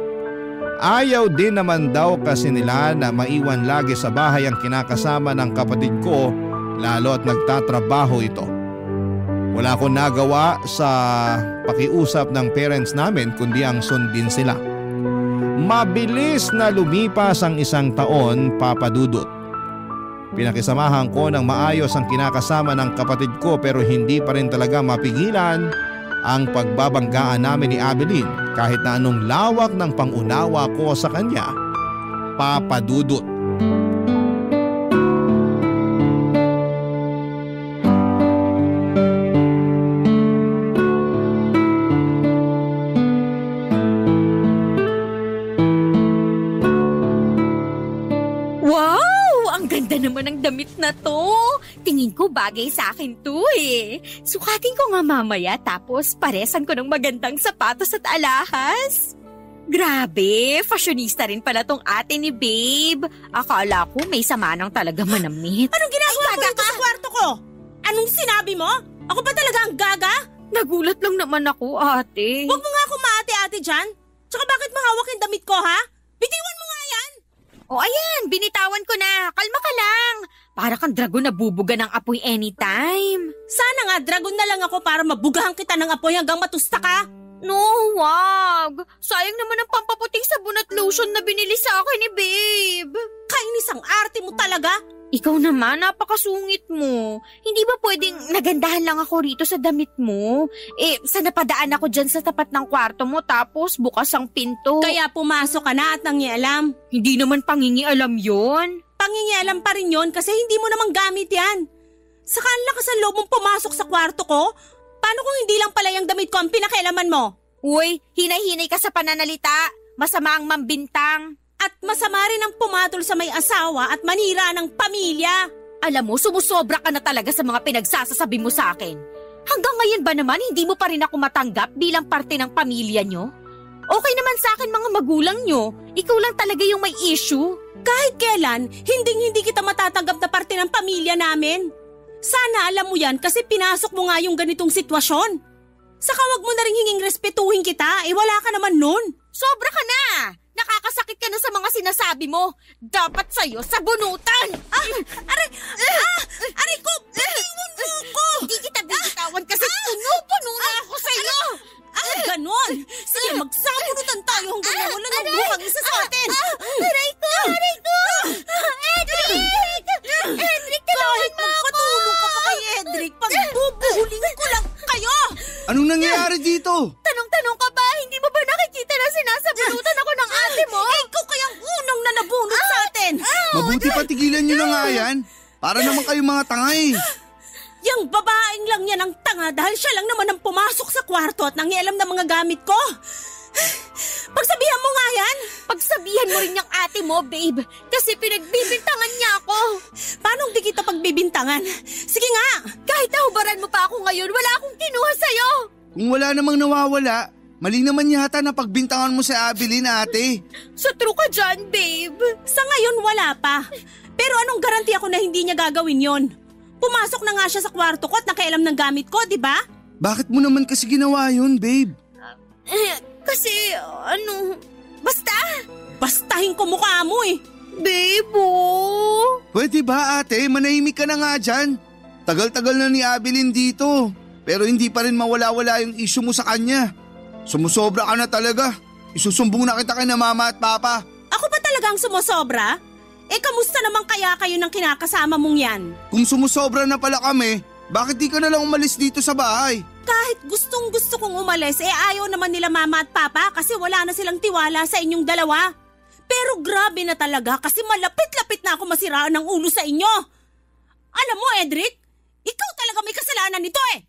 Ayaw din naman daw kasi nila na maiwan lagi sa bahay ang kinakasama ng kapatid ko, lalo at nagtatrabaho ito. Wala akong nagawa sa pakiusap ng parents namin kundi ang sundin sila. Mabilis na lumipas ang isang taon, papadudot. Pinakisamahan ko ng maayos ang kinakasama ng kapatid ko pero hindi pa rin talaga mapigilan ang pagbabanggaan namin ni Abeline kahit na anong lawak ng pangunawa ko sa kanya, papadudot. Wow! Ang ganda naman ng damit na to. Tingin ko bagay sa akin to eh. Sukatin ko nga mamaya tapos paresan ko ng magandang sapatos at alahas. Grabe, fashionista rin pala tong ate ni Babe. Akala ko may sama nang talaga manamit. Anong ginagawa mo dito sa kwarto ko? Anong sinabi mo? Ako ba talaga ang gaga? Nagulat lang naman ako, ate. Huwag mo nga ako maate-ate dyan. Tsaka bakit mahawak yung damit ko, ha? Bitiwan mo nga yan! O ayan, binitawan ko na. Kalma ka lang. Para kang dragon na bubuga ng apoy anytime. Sana nga dragon na lang ako para mabugahan kita ng apoy hanggang matusta ka. No, wag. Sayang naman ang pampaputing sabon at lotion na binili sa akin ni Babe. Kainis ang arte mo talaga. Ikaw naman, napakasungit mo. Hindi ba pwedeng nagandahan lang ako rito sa damit mo? Sa napadaan ako dyan sa tapat ng kwarto mo tapos bukas ang pinto. Kaya pumasok ka na at nangialam. Hindi naman pangingialam yon. Pangingialam pa rin yon kasi hindi mo naman gamit yan. Saka ang lakas ang loob mong pumasok sa kwarto ko. Paano kung hindi lang pala yung damit ko ang pinakialaman mo? Uy, hinay-hinay ka sa pananalita. Masama ang mambintang. At masama rin ang pumatol sa may asawa at manira ng pamilya. Alam mo, sumusobra ka na talaga sa mga pinagsasasabi mo sa akin. Hanggang ngayon ba naman hindi mo pa rin ako matanggap bilang parte ng pamilya nyo? Okay naman sa akin mga magulang nyo. Ikaw lang talaga yung may issue. Kahit kailan, hindi kita matatanggap na parte ng pamilya namin. Sana alam mo yan kasi pinasok mo nga yung ganitong sitwasyon. Saka wag mo na rin hinging respetuhin kita, wala ka naman nun. Sobra ka na! Nakakasakit ka na sa mga sinasabi mo. Dapat sa'yo sabunutan! Aray ko! Bitiwan mo ko! Hindi kita bibitawan kasi puno-puno na ako sa'yo! Ganon! Sige, magsabunutan tayo hanggang wala nang bukang isa sa atin! Aray ko! Edric! Edric, tulungan mo ako! Patulong ka pa kay Edric, pagbubuhuling ko lang kayo! Anong nangyayari dito? Tanong-tanong ka ba? Hindi mo ba nakikita na sinasabunutan ako ng ate mo? Ikaw kayang unang na nabunot sa atin! Mabuti pa tigilan nyo na nga yan. Para naman kayong mga tanga eh. Yang babaeng lang yan ang tanga dahil siya lang naman ang pumasok sa kwarto at nangialam ng mga gamit ko. Pagsabihan mo nga yan. Pagsabihan mo rin yung ate mo, babe. Kasi pinagbibintangan niya ako. Paano di kita pagbibintangan? Sige nga. Kahit nahubaran mo pa ako ngayon, wala akong kinuha sa'yo. Kung wala namang nawawala, mali naman yata na pagbintangan mo si Abilene, ate. Sa true ka dyan, babe. Sa ngayon wala pa. Pero anong garanti ako na hindi niya gagawin yon? Pumasok na nga siya sa kwarto ko at nakialam ng gamit ko, di ba? Bakit mo naman kasi ginawa yun, babe? Kasi, basta. Bastahin ko mukha mo eh. Babe, Pwede ba, ate? Manahimik ka na nga dyan. Tagal-tagal na ni Abilene dito. Pero hindi pa rin mawala-wala yung issue mo sa kanya. Sumusobra ka na talaga. Isusumbong na kita kay na mama at papa. Ako ba talagang sumusobra? Kamusta naman kaya kayo ng kinakasama mong yan? Kung sumusobra na pala kami, bakit di ka na lang umalis dito sa bahay? Kahit gustong-gusto kong umalis, ayaw naman nila mama at papa kasi wala na silang tiwala sa inyong dalawa. Pero grabe na talaga kasi malapit-lapit na ako masiraan ng ulo sa inyo. Alam mo, Edric, ikaw talaga may kasalanan nito eh.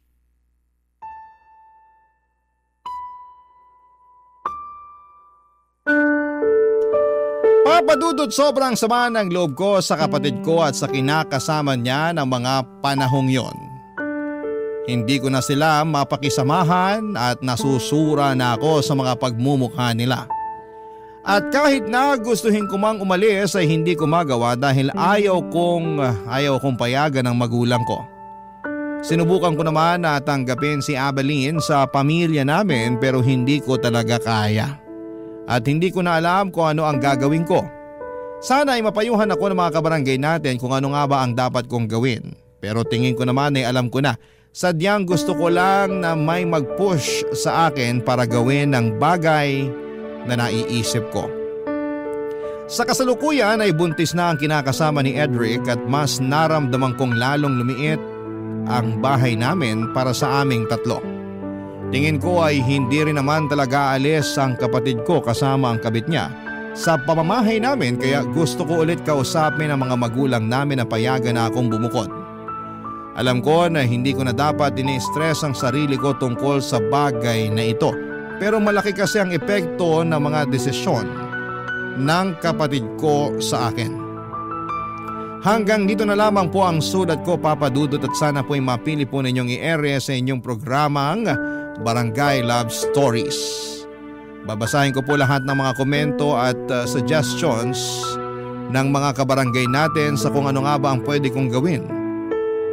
Papadudot sobrang sama ng loob ko sa kapatid ko at sa kinakasama niya ng mga panahong yon. Hindi ko na sila mapakisamahan at nasusura na ako sa mga pagmumukha nila. At kahit na gustuhin ko mang umalis ay hindi ko magawa dahil ayaw kong payagan ng magulang ko. Sinubukan ko naman na tanggapin si Abilene sa pamilya namin pero hindi ko talaga kaya. At hindi ko na alam kung ano ang gagawin ko. Sana ay mapayuhan ako ng mga kabarangay natin kung ano nga ba ang dapat kong gawin. Pero tingin ko naman ay alam ko na. Sadyang gusto ko lang na may mag-push sa akin para gawin ng bagay na naiisip ko. Sa kasalukuyan ay buntis na ang kinakasama ni Edric at mas naramdaman kong lalong lumiit ang bahay namin para sa aming tatlo. Tingin ko ay hindi rin naman talaga alis ang kapatid ko kasama ang kabit niya sa pamamahay namin kaya gusto ko ulit kausapin ang mga magulang namin na payagan na akong bumukod. Alam ko na hindi ko na dapat ini-stress ang sarili ko tungkol sa bagay na ito pero malaki kasi ang epekto ng mga desisyon ng kapatid ko sa akin. Hanggang dito na lamang po ang sulat ko, Papa Dudut, at sana po ay mapili po ninyong i-ere sa inyong programang Barangay Love Stories. Babasahin ko po lahat ng mga komento at suggestions ng mga kabarangay natin sa kung ano nga ba ang pwede kong gawin.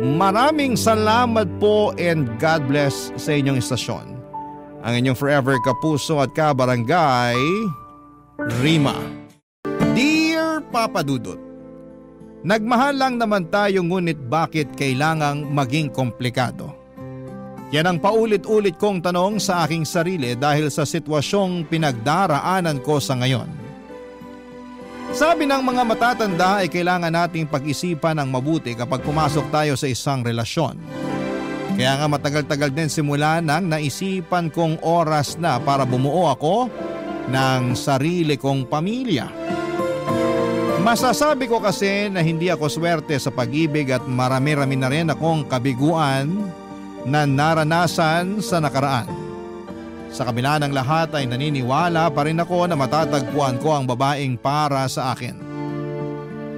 Maraming salamat po and God bless sa inyong istasyon. Ang inyong forever kapuso at kabarangay, Rima. Dear Papa Dudut, nagmahal lang naman tayo, ngunit bakit kailangang maging komplikado? Yan ang paulit-ulit kong tanong sa aking sarili dahil sa sitwasyong pinagdaraanan ko sa ngayon. Sabi ng mga matatanda ay kailangan nating pag-isipan ng mabuti kapag pumasok tayo sa isang relasyon. Kaya nga matagal-tagal din simula nang naisipan kong oras na para bumuo ako ng sarili kong pamilya. Masasabi ko kasi na hindi ako swerte sa pag-ibig at marami-rami na rin akong kabiguan na naranasan sa nakaraan. Sa kabila ng lahat ay naniniwala pa rin ako na matatagpuan ko ang babaeng para sa akin.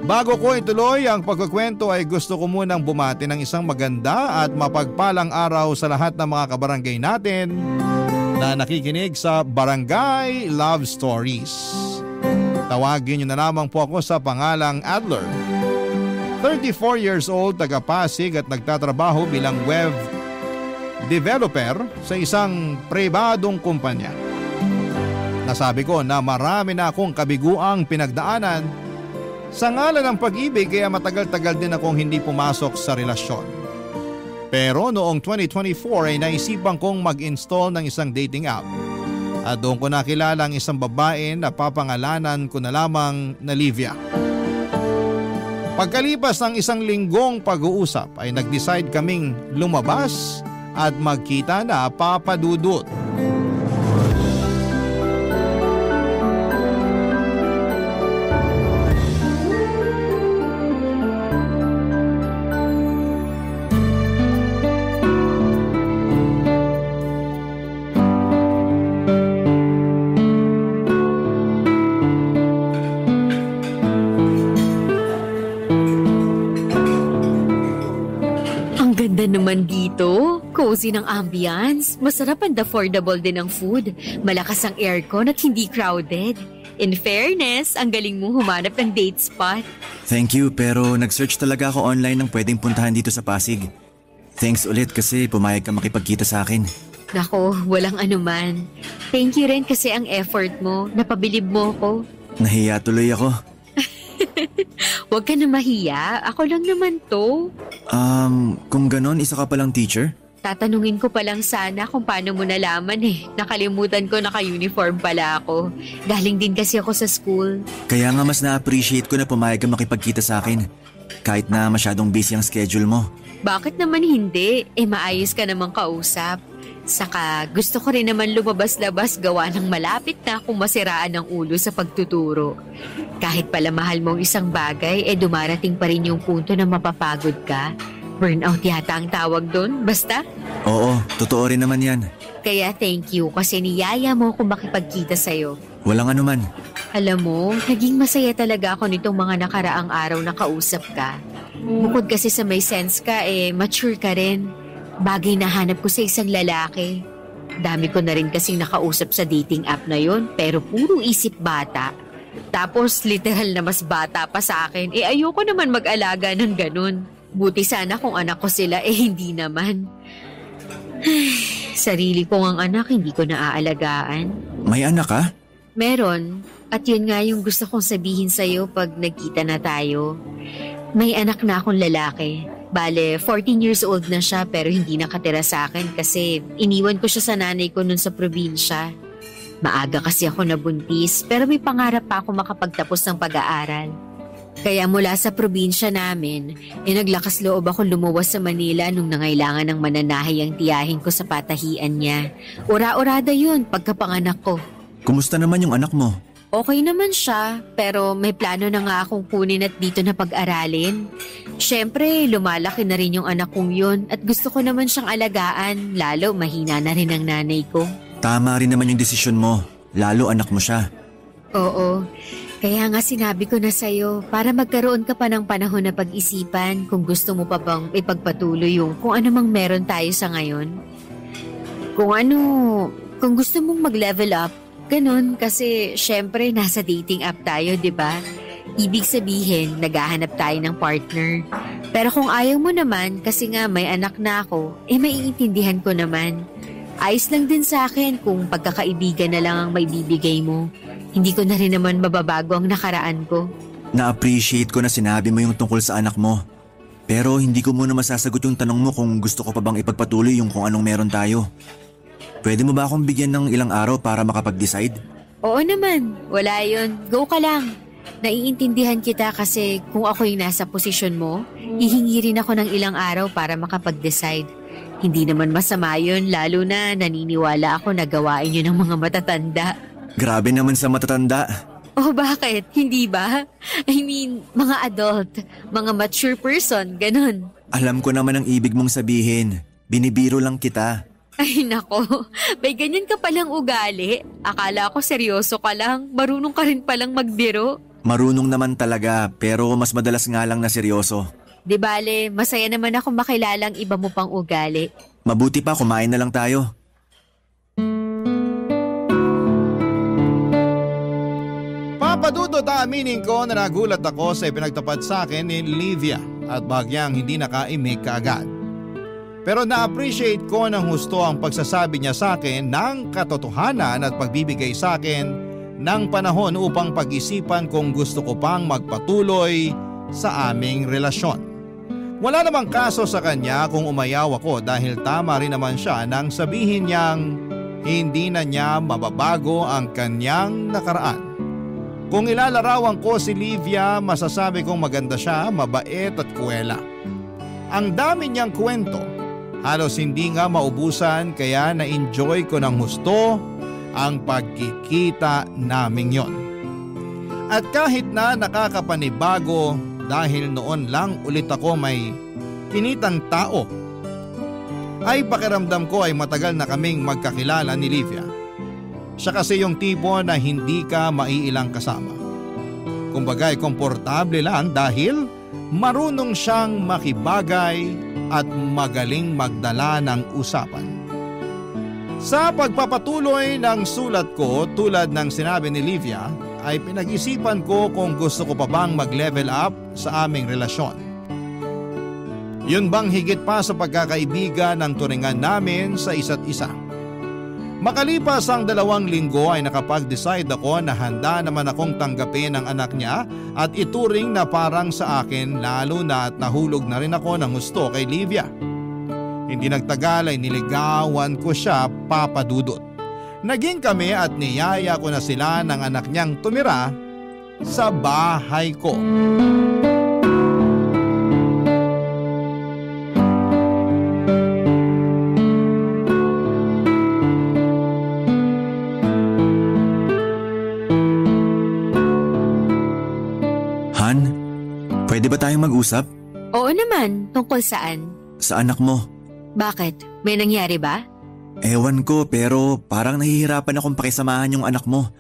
Bago ko ituloy ang pagkukwento ay gusto ko munang bumati ng isang maganda at mapagpalang araw sa lahat ng mga kabarangay natin na nakikinig sa Barangay Love Stories. Tawagin niyo na lamang po ako sa pangalang Adler. 34 years old, taga Pasig at nagtatrabaho bilang web developer sa isang pribadong kumpanya. Nasabi ko na marami na akong kabiguang pinagdaanan sa ngalan ng pag-ibig, kaya matagal-tagal din akong hindi pumasok sa relasyon. Pero noong 2024 ay naisipan kong mag-install ng isang dating app at doon ko nakilala ang isang babae na papangalanan ko na lamang na Livia. Pagkalipas ng isang linggong pag-uusap ay nag-decide kaming lumabas at magkita na, Papa Dudut. Naman dito, cozy ng ambience, masarap and affordable din ang food, malakas ang aircon at hindi crowded. In fairness, ang galing mong humanap ng date spot. Thank you, pero nag-search talaga ako online ng pwedeng puntahan dito sa Pasig. Thanks ulit kasi pumayag ka makipagkita sa akin. Nako, walang anuman. Thank you rin kasi ang effort mo, napabilib mo ko. Nahiya tuloy ako. Huwag ka na mahiya, ako lang naman to. Kung ganon, isa ka palang teacher? Tatanungin ko pa lang sana kung paano mo nalaman eh. Nakalimutan ko naka-uniform pala ako. Galing din kasi ako sa school. Kaya nga mas na-appreciate ko na pumayag ka makipagkita sa akin. Kahit na masyadong busy ang schedule mo. Bakit naman hindi? Maayos ka namang kausap. Saka gusto ko rin naman lumabas-labas gawa ng malapit na akong masiraan ng ulo sa pagtuturo. Kahit pala mahal mong isang bagay, dumarating pa rin yung punto na mapapagod ka. Burnout yata ang tawag doon, basta? Oo, totoo rin naman yan. Kaya thank you kasi niyaya mo akong makipagkita sa'yo. Walang anuman. Alam mo, naging masaya talaga ako nitong mga nakaraang araw na kausap ka. Bukod kasi sa may sense ka, mature ka rin. Bagay na hanap ko sa isang lalaki. Dami ko na rin kasing nakausap sa dating app na yon, pero puro isip bata. Tapos literal na mas bata pa sa akin, ayoko naman mag-alaga ng ganun. Buti sana kung anak ko sila, hindi naman. Sarili ko ang anak, hindi ko naaalagaan. May anak ka? Meron, at yun nga yung gusto kong sabihin sa'yo pag nagkita na tayo. May anak na akong lalaki. Bale, 14 years old na siya pero hindi nakatira sa akin kasi iniwan ko siya sa nanay ko nun sa probinsya. Maaga kasi ako nabuntis pero may pangarap pa ako makapagtapos ng pag-aaral. Kaya mula sa probinsya namin, naglakas loob ako lumuwas sa Manila nung nangailangan ng mananahi ang tiyahin ko sa patahian niya. Ura-urada yun pagkapanganak ko. Kumusta naman yung anak mo? Okay naman siya, pero may plano na nga akong kunin at dito na pag-aralin. Siyempre, lumalaki na rin yung anak kong yun at gusto ko naman siyang alagaan, lalo mahina na rin ang nanay ko. Tama rin naman yung desisyon mo, lalo anak mo siya. Oo, Kaya nga sinabi ko na sa'yo, para magkaroon ka pa ng panahon na pag-isipan kung gusto mo pa bang ipagpatuloy yung kung ano mang meron tayo sa ngayon. Kung gusto mong mag-level up, ganun, kasi syempre nasa dating app tayo, di ba? Ibig sabihin, naghahanap tayo ng partner. Pero kung ayaw mo naman, kasi nga may anak na ako, maiintindihan ko naman. Ayos lang din sa akin kung pagkakaibigan na lang ang may bibigay mo. Hindi ko na rin naman mababago ang nakaraan ko. Na-appreciate ko na sinabi mo yung tungkol sa anak mo. Pero hindi ko muna masasagot yung tanong mo kung gusto ko pa bang ipagpatuloy yung kung anong meron tayo. Pwede mo ba akong bigyan ng ilang araw para makapag-decide? Oo naman, wala yun. Go ka lang. Naiintindihan kita kasi kung ako yung nasa posisyon mo, hihingi rin ako ng ilang araw para makapag-decide. Hindi naman masama yun, lalo na naniniwala ako na gawain yun ng mga matatanda. Grabe naman sa matatanda. Oh, bakit? Hindi ba? I mean, mga adult, mga mature person, ganun. Alam ko naman ang ibig mong sabihin. Binibiro lang kita. Ay nako, may ganyan ka palang ugali. Akala ko seryoso ka lang, marunong ka rin palang magbiro. Marunong naman talaga, pero mas madalas nga lang na seryoso. Di bale, masaya naman ako makilalang iba mo pang ugali. Mabuti pa, kumain na lang tayo. Papadudot, aaminin ko na nagulat ako sa ipinagtapat sa akin ni Livia at bagyang hindi nakaimik kaagad. Pero na-appreciate ko ng husto ang pagsasabi niya sa akin ng katotohanan at pagbibigay sa akin ng panahon upang pag-isipan kung gusto ko pang magpatuloy sa aming relasyon. Wala namang kaso sa kanya kung umayaw ako dahil tama rin naman siya nang sabihin niyang hindi na niya mababago ang kanyang nakaraan. Kung ilalarawan ko si Livia, masasabi kong maganda siya, mabait at kuwela. Ang dami niyang kwento, halos hindi nga maubusan kaya na-enjoy ko ng husto ang pagkikita naming yon. At kahit na nakakapanibago dahil noon lang ulit ako may kinitang tao, ay pakiramdam ko ay matagal na kaming magkakilala ni Livia. Siya kasi yung tipo na hindi ka maiilang kasama. Kumbaga'y komportable lang dahil marunong siyang makibagay at magaling magdala ng usapan. Sa pagpapatuloy ng sulat ko, tulad ng sinabi ni Livia, ay pinag-isipan ko kung gusto ko pa bang mag-level up sa aming relasyon. Yun bang higit pa sa pagkakaibigan ng turingan namin sa isa't isa? Makalipas ang 2 linggo ay nakapag-decide ako na handa naman akong tanggapin ang anak niya at ituring na parang sa akin, lalo na at nahulog na rin ako ng gusto kay Livia. Hindi nagtagal ay niligawan ko siya, papadudot. Naging kami at niyaya ko na sila ng anak niyang tumira sa bahay ko. Pwede ba tayong mag-usap? Oo naman, tungkol saan? Sa anak mo. Bakit? May nangyari ba? Ewan ko, pero parang nahihirapan akong pakisamahan yung anak mo.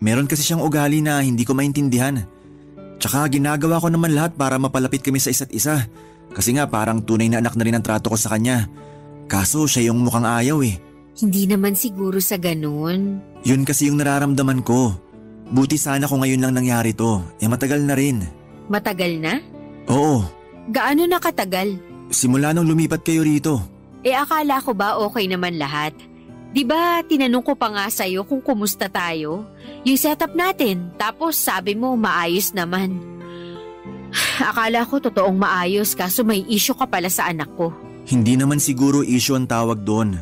Meron kasi siyang ugali na hindi ko maintindihan. Tsaka ginagawa ko naman lahat para mapalapit kami sa isa't isa. Kasi nga parang tunay na anak na rin ang trato ko sa kanya. Kaso siya yung mukhang ayaw eh. Hindi naman siguro sa ganun. Yun kasi yung nararamdaman ko. Buti sana kung ngayon lang nangyari to. Matagal na rin. Matagal na? Oo. Gaano na katagal? Simula nung lumipat kayo rito. Akala ko ba okay naman lahat? Di ba tinanong ko pa nga sa'yo kung kumusta tayo? Yung setup natin, tapos sabi mo maayos naman. Akala ko totoong maayos kaso may issue ka pala sa anak ko. Hindi naman siguro issue ang tawag doon.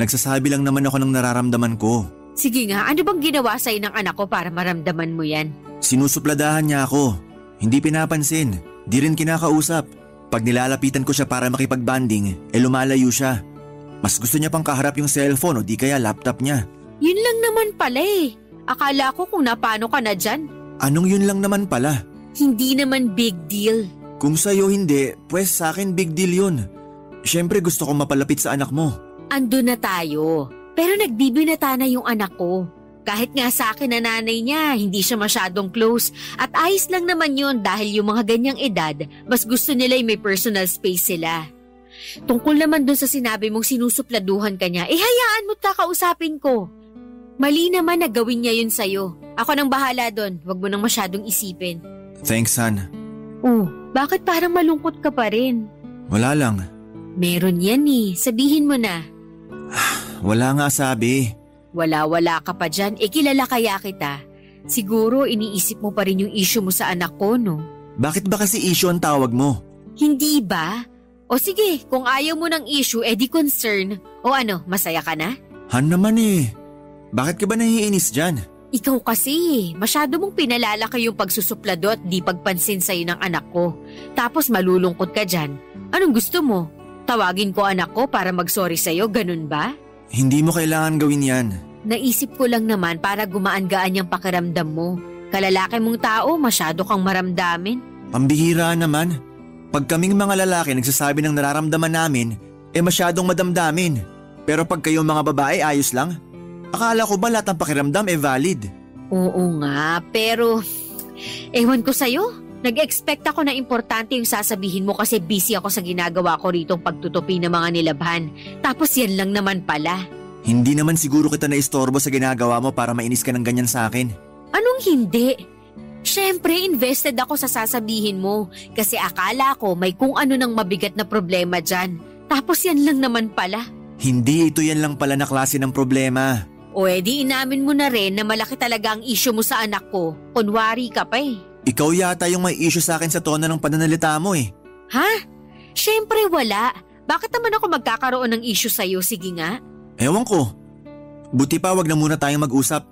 Nagsasabi lang naman ako ng nararamdaman ko. Sige nga, ano bang ginawa sa'yo ng anak ko para maramdaman mo yan? Sinusupladahan niya ako. Hindi pinapansin, di rin kinakausap. Pag nilalapitan ko siya para makipag-banding, lumalayo siya. Mas gusto niya pang kaharap yung cellphone o di kaya laptop niya. Yun lang naman pala eh. Akala ko kung napano ka na dyan. Anong yun lang naman pala? Hindi naman big deal. Kung sa'yo hindi, pues sa akin big deal yun. Siyempre gusto ko mapalapit sa anak mo. Andun na tayo. Pero nagbibinata na yung anak ko. Kahit nga sa akin na nanay niya, hindi siya masyadong close. At ayos lang naman yun dahil yung mga ganyang edad, mas gusto nila yung may personal space sila. Tungkol naman dun sa sinabi mong sinusupladuhan ka niya, hayaan mo't kakausapin ko. Mali naman na gawin niya yun sa'yo. Ako nang bahala dun, wag mo nang masyadong isipin. Thanks, Han. Oh, bakit parang malungkot ka pa rin? Wala lang. Meron yan sabihin mo na. Wala nga sabi. Wala ka pa dyan, kilala kaya kita. Siguro iniisip mo pa rin yung issue mo sa anak ko, no? Bakit ba kasi issue ang tawag mo? Hindi ba? O sige, kung ayaw mo ng issue, di concern. O ano, masaya ka na? Han naman Bakit ka ba nahiinis dyan? Ikaw kasi, masyado mong pinalalaki yung pagsusuplado at di pagpansin sa'yo ng anak ko. Tapos malulungkot ka dyan. Anong gusto mo? Tawagin ko anak ko para mag-sorry sa'yo, ganun ba? Hindi mo kailangan gawin yan. Naisip ko lang naman para gumaan-gaan yung pakiramdam mo. Kalalaki mong tao, masyado kang maramdamin. Pambihira naman. Pag kaming mga lalaki nagsasabi ng nararamdaman namin, masyadong madamdamin. Pero pag kayong mga babae ayos lang? Akala ko ba lahat ng pakiramdam valid? Oo nga, pero ewan ko sa'yo. Nag-expect ako na importante yung sasabihin mo kasi busy ako sa ginagawa ko ritong pagtutupi ng mga nilabhan. Tapos yan lang naman pala. Hindi naman siguro kita naistorbo sa ginagawa mo para mainis ka ng ganyan sa akin. Anong hindi? Siyempre, invested ako sa sasabihin mo kasi akala ko may kung ano nang mabigat na problema dyan. Tapos yan lang naman pala. Hindi ito yan lang pala na klase ng problema. O edi inamin mo na rin na malaki talaga ang issue mo sa anak ko. Kunwari ka pa Ikaw yata yung may issue sa akin sa tono ng pananalita mo Ha? Siyempre wala. Bakit naman ako magkakaroon ng issue sa'yo? Sige nga. Ewan ko. Buti pa wag na muna tayong mag-usap.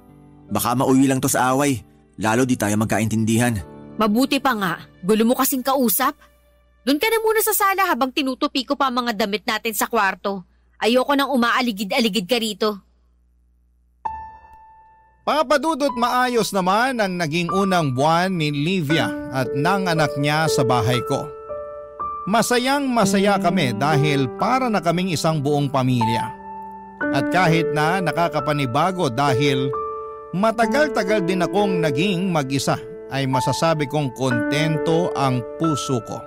Baka mauwi lang to sa away. Lalo di tayo magkaintindihan. Mabuti pa nga. Gulo mo kasing kausap. Doon ka na muna sa sala habang tinutupi ko pa ang mga damit natin sa kwarto. Ayoko nang umaaligid-aligid ka rito. Papadudot maayos naman ang naging unang buwan ni Livia at ng anak niya sa bahay ko. Masayang masaya kami dahil para na kaming isang buong pamilya. At kahit na nakakapanibago dahil matagal-tagal din akong naging mag-isa ay masasabi kong kontento ang puso ko.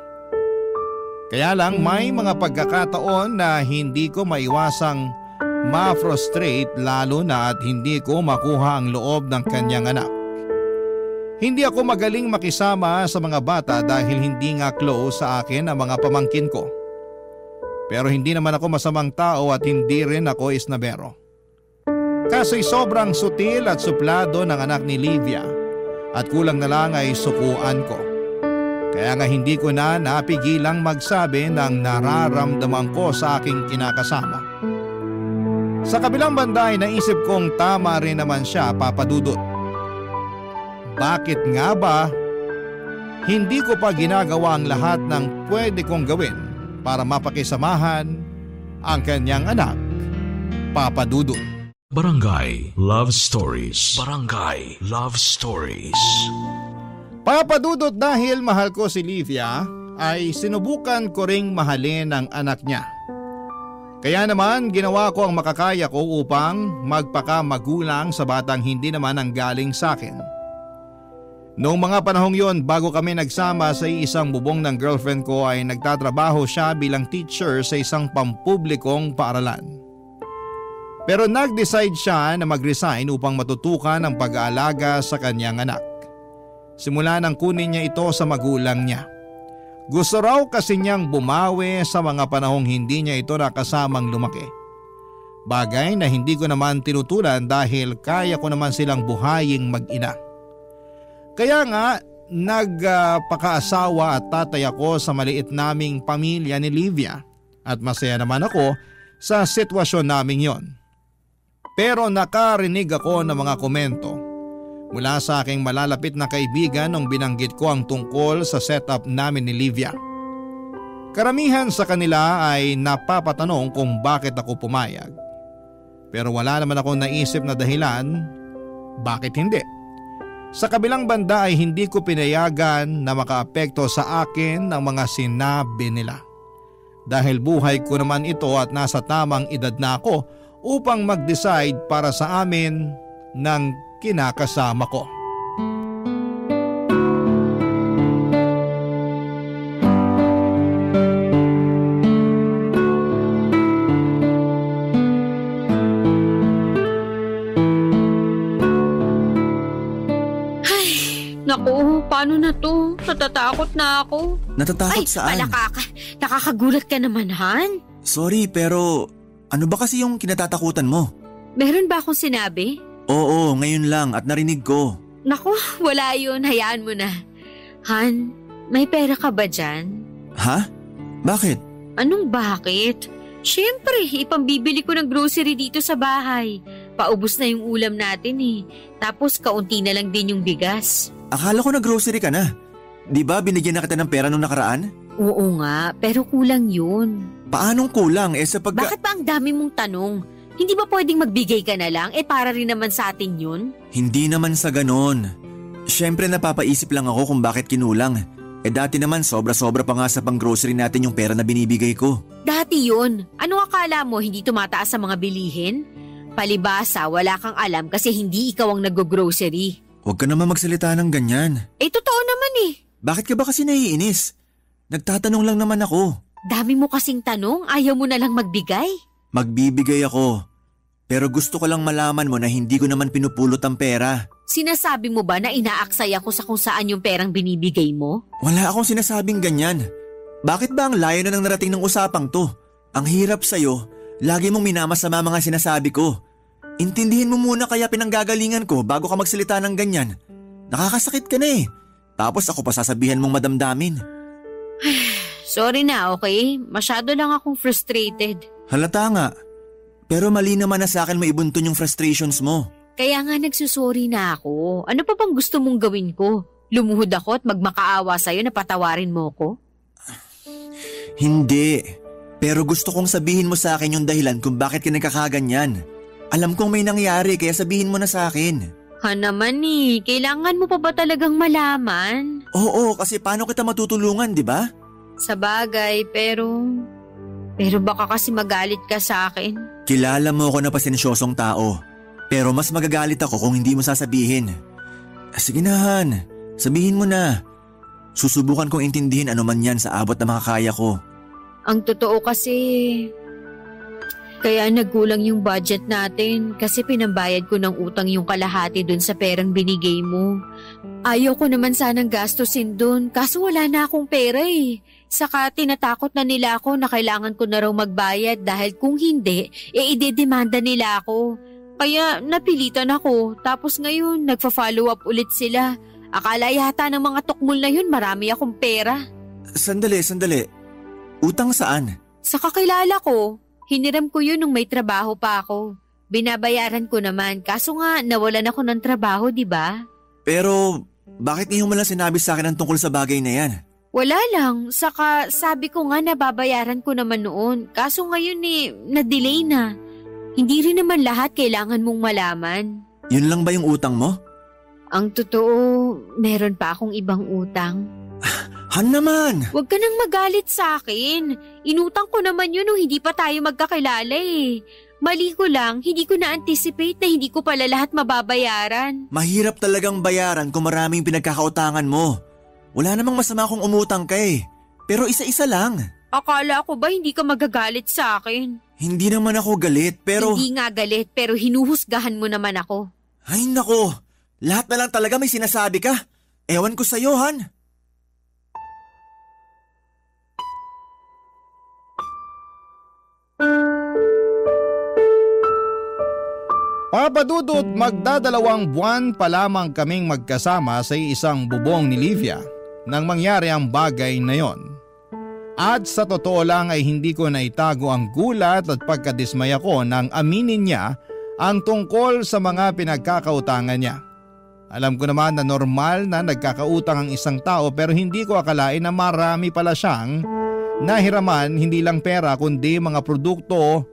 Kaya lang may mga pagkakataon na hindi ko maiwasang ma-frustrate lalo na at hindi ko makuha ang loob ng kanyang anak. Hindi ako magaling makisama sa mga bata dahil hindi nga close sa akin ang mga pamangkin ko. Pero hindi naman ako masamang tao at hindi rin ako isnabero. Kaso'y sobrang sutil at suplado ng anak ni Livia at kulang na lang ay sukuan ko. Kaya nga hindi ko na napigilang magsabi ng nararamdaman ko sa aking kinakasama. Sa kabilang banda ay naisip kong tama rin naman siya, Papadudot. Bakit nga ba hindi ko pa ginagawa ang lahat ng pwede kong gawin para mapakisamahan ang kanyang anak, Papadudot? Barangay Love Stories. Barangay Love Stories. Papadudot, dahil mahal ko si Livia ay sinubukan ko ring mahalin ang anak niya. Kaya naman ginawa ko ang makakaya ko upang magpakamagulang sa batang hindi naman ang galing sa akin. Noong mga panahong yon, bago kami nagsama sa isang bubong ng girlfriend ko ay nagtatrabaho siya bilang teacher sa isang pampublikong paaralan. Pero nag-decide siya na mag-resign upang matutukan ang pag-aalaga sa kanyang anak. Simula nang kunin niya ito sa magulang niya. Gusto raw kasi niyang bumawi sa mga panahong hindi niya ito nakasamang lumaki. Bagay na hindi ko naman tinutulan dahil kaya ko naman silang buhaying mag-ina. Kaya nga nagpakaasawa at tatay ako sa maliit naming pamilya ni Livia at masaya naman ako sa sitwasyon naming yon. Pero nakarinig ako ng mga komento mula sa aking malalapit na kaibigan nung binanggit ko ang tungkol sa setup namin ni Livia. Karamihan sa kanila ay napapatanong kung bakit ako pumayag. Pero wala naman akong naisip na dahilan bakit hindi. Sa kabilang banda ay hindi ko pinayagan na makaapekto sa akin ang mga sinabi nila. Dahil buhay ko naman ito at nasa tamang edad na ako upang mag-decide para sa amin ng kinakasama ko. Naku, paano na to? Natatakot na ako. Natatakot saan? Nakakagulat ka naman, Han. Sorry, pero ano ba kasi yung kinatatakutan mo? Meron ba akong sinabi? Oo, ngayon lang at narinig ko. Naku, wala yun. Hayaan mo na. Han, may pera ka ba dyan? Ha? Bakit? Anong bakit? Siyempre, ipambibili ko ng grocery dito sa bahay. Paubos na yung ulam natin eh. Tapos kaunti na lang din yung bigas. Akala ko na grocery ka na. Di ba binigyan na kita ng pera nung nakaraan? Oo nga, pero kulang yun. Paanong kulang Bakit ba ang dami mong tanong? Hindi ba pwedeng magbigay ka na lang? Para rin naman sa atin yun. Hindi naman sa ganon. Siyempre napapaisip lang ako kung bakit kinulang. Dati naman sobra-sobra pa nga sa pang-grocery natin yung pera na binibigay ko. Dati yun. Ano akala mo, hindi tumataas sa mga bilihin? Palibasa, wala kang alam kasi hindi ikaw ang nag-grocery. Huwag ka naman magsalita ng ganyan. Totoo naman eh. Bakit ka ba kasi naiinis? Nagtatanong lang naman ako. Dami mo kasing tanong, ayaw mo na lang magbigay. Magbibigay ako. Pero gusto ko lang malaman mo na hindi ko naman pinupulot ang pera. Sinasabi mo ba na inaaksay ako sa kung saan yung perang binibigay mo? Wala akong sinasabing ganyan. Bakit ba ang layo na ng narating ng usapang to? Ang hirap sa'yo, lagi mong minamasama mga sinasabi ko. Intindihin mo muna kaya pinanggagalingan ko bago ka magsalita ng ganyan. Nakakasakit ka na eh. Tapos ako pa sasabihan mong madamdamin. Sorry na, okay? Masyado lang akong frustrated. Halata nga. Pero mali naman na sa akin maibuntun yung frustrations mo. Kaya nga nagsusorry na ako. Ano pa bang gusto mong gawin ko? Lumuhod ako at magmakaawa sa'yo na patawarin mo ko? Hindi. Pero gusto kong sabihin mo sa akin yung dahilan kung bakit ka nagkakaganyan. Alam kong may nangyari kaya sabihin mo na sa akin. Naman eh, kailangan mo pa ba talagang malaman? Oo, kasi paano kita matutulungan, di ba? Sabagay, pero baka kasi magalit ka sa akin. Kilala mo ako na pasensyosong tao. Pero mas magagalit ako kung hindi mo sasabihin. Sige na Han, sabihin mo na. Susubukan kong intindihin ano man yan sa abot na makakaya ko. Ang totoo kasi, kaya nagkulang yung budget natin kasi pinambayad ko ng utang yung kalahati dun sa perang binigay mo. Ayaw ko naman sanang gastusin dun kaso wala na akong pera eh. Saka tinatakot na nila ako na kailangan ko na raw magbayad dahil kung hindi, idedemanda nila ako. Kaya napilitan ako tapos ngayon nagfa-follow up ulit sila. Akala yata ng mga tukmol na yun marami akong pera. Sandali. Utang saan? Sa kakilala ko. Hiniram ko yun nung may trabaho pa ako. Binabayaran ko naman kaso nga nawalan ako ng trabaho, di ba? Pero bakit ngayon mo lang sinabi sa akin ang tungkol sa bagay na yan? Wala lang. Saka sabi ko nga nababayaran ko naman noon. Kaso ngayon na-delay na. Hindi rin naman lahat kailangan mong malaman. Yun lang ba yung utang mo? Ang totoo, meron pa akong ibang utang. Han naman! Huwag ka nang magalit sa akin. Inutang ko naman yun nung hindi pa tayo magkakilala eh. Mali ko lang, hindi ko na-anticipate na hindi ko pala lahat mababayaran. Mahirap talagang bayaran kung maraming pinagkakautangan mo. Wala namang masama kung umutang ka eh. Pero isa-isa lang. Akala ko ba hindi ka magagalit sa akin? Hindi naman ako galit pero… Hindi nga galit pero hinuhusgahan mo naman ako. Ay nako, lahat na lang talaga may sinasabi ka. Ewan ko sa'yo, Han. Papadudot, magdadalawang buwan pa lamang kaming magkasama sa isang bubong ni Livia nang mangyari ang bagay na yon. At sa totoo lang ay hindi ko naitago ang gulat at pagkadismaya ko nang aminin niya ang tungkol sa mga pinagkakautangan niya. Alam ko naman na normal na nagkakautang ang isang tao pero hindi ko akalain na marami pala siyang nahiraman, hindi lang pera kundi mga produkto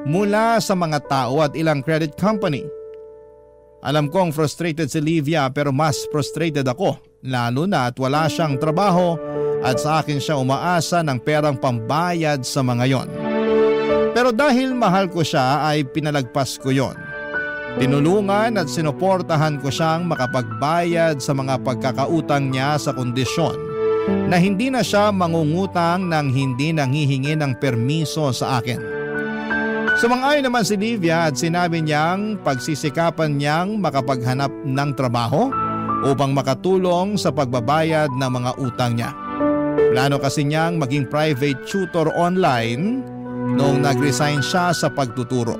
mula sa mga tao at ilang credit company. Alam kong frustrated si Livia pero mas frustrated ako lalo na at wala siyang trabaho at sa akin siya umaasa ng perang pambayad sa mga yon. Pero dahil mahal ko siya ay pinalagpas ko yon. Tinulungan at sinuportahan ko siyang makapagbayad sa mga pagkakautang niya sa kondisyon na hindi na siya mangungutang nang hindi nanghihingi ng permiso sa akin. Sumang-ayon naman si Livia at sinabi niyang pagsisikapan niyang makapaghanap ng trabaho upang makatulong sa pagbabayad ng mga utang niya. Plano kasi niyang maging private tutor online noong nag-resign siya sa pagtuturo.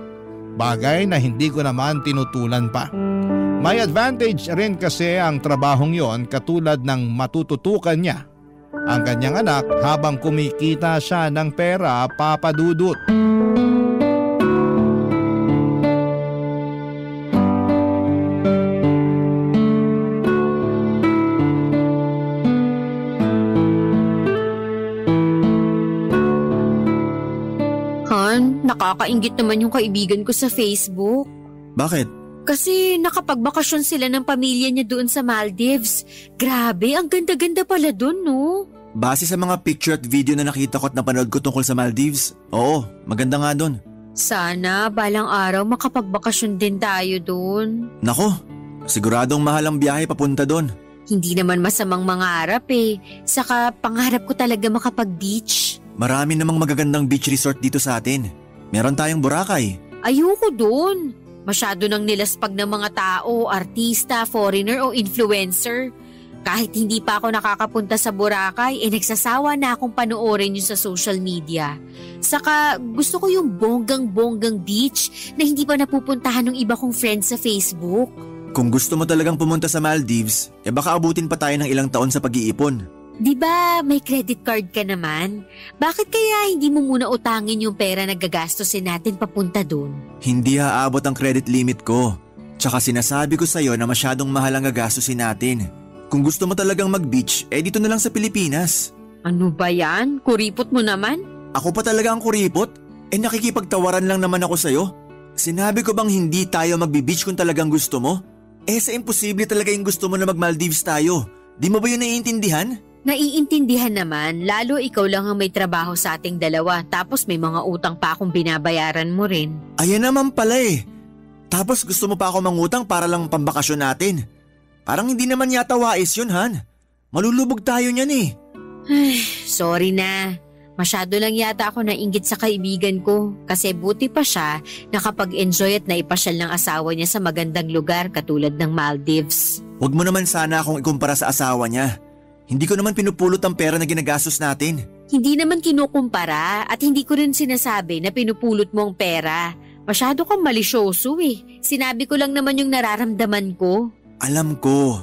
Bagay na hindi ko naman tinutulan pa. May advantage rin kasi ang trabahong yon katulad ng matututukan niya ang kanyang anak habang kumikita siya ng pera, Papa Dudut. Nakakainggit naman yung kaibigan ko sa Facebook. Bakit? Kasi nakapagbakasyon sila ng pamilya niya doon sa Maldives. Grabe, ang ganda-ganda pala doon, no? Base sa mga picture at video na nakita ko at napanood ko tungkol sa Maldives, oo, maganda nga doon. Sana balang araw makapagbakasyon din tayo doon. Nako, siguradong mahal ang biyahe papunta doon. Hindi naman masamang mangarap eh. Saka pangarap ko talaga makapag-beach. Marami namang magagandang beach resort dito sa atin. Meron tayong Boracay. Ayoko doon. Masyado nang nilaspag ng mga tao, artista, foreigner o influencer. Kahit hindi pa ako nakakapunta sa Boracay, nagsasawa na akong panoorin yun sa social media. Saka gusto ko yung bonggang-bonggang beach na hindi pa napupuntahan ng iba kong friends sa Facebook. Kung gusto mo talagang pumunta sa Maldives, baka abutin pa tayo ng ilang taon sa pag-iipon. Diba may credit card ka naman? Bakit kaya hindi mo muna utangin yung pera na gagastusin natin papunta dun? Hindi aabot ang credit limit ko. Tsaka sinasabi ko sa'yo na masyadong mahal ang gagastusin natin. Kung gusto mo talagang mag-beach, dito na lang sa Pilipinas. Ano ba yan? Kuripot mo naman? Ako pa talaga ang kuripot? Nakikipagtawaran lang naman ako sa'yo. Sinabi ko bang hindi tayo magbi-beach kung talagang gusto mo? Sa imposible talaga yung gusto mo na mag-Maldives tayo. Di mo ba yun naiintindihan? Naiintindihan naman, lalo ikaw lang ang may trabaho sa ating dalawa tapos may mga utang pa akong binabayaran mo rin. Ayan naman pala Tapos gusto mo pa ako mangutang para lang pambakasyon natin. Parang hindi naman yata wais yun, Han. Malulubog tayo niyan Ay, sorry na. Masyado lang yata ako nainggit sa kaibigan ko kasi buti pa siya nakapag-enjoy at naipasyal ng asawa niya sa magandang lugar katulad ng Maldives. Huwag mo naman sana akong ikumpara sa asawa niya. Hindi ko naman pinupulot ang pera na ginagastos natin. Hindi naman kinukumpara at hindi ko rin sinasabi na pinupulot mo ang pera. Masyado kang malisyoso Sinabi ko lang naman yung nararamdaman ko. Alam ko,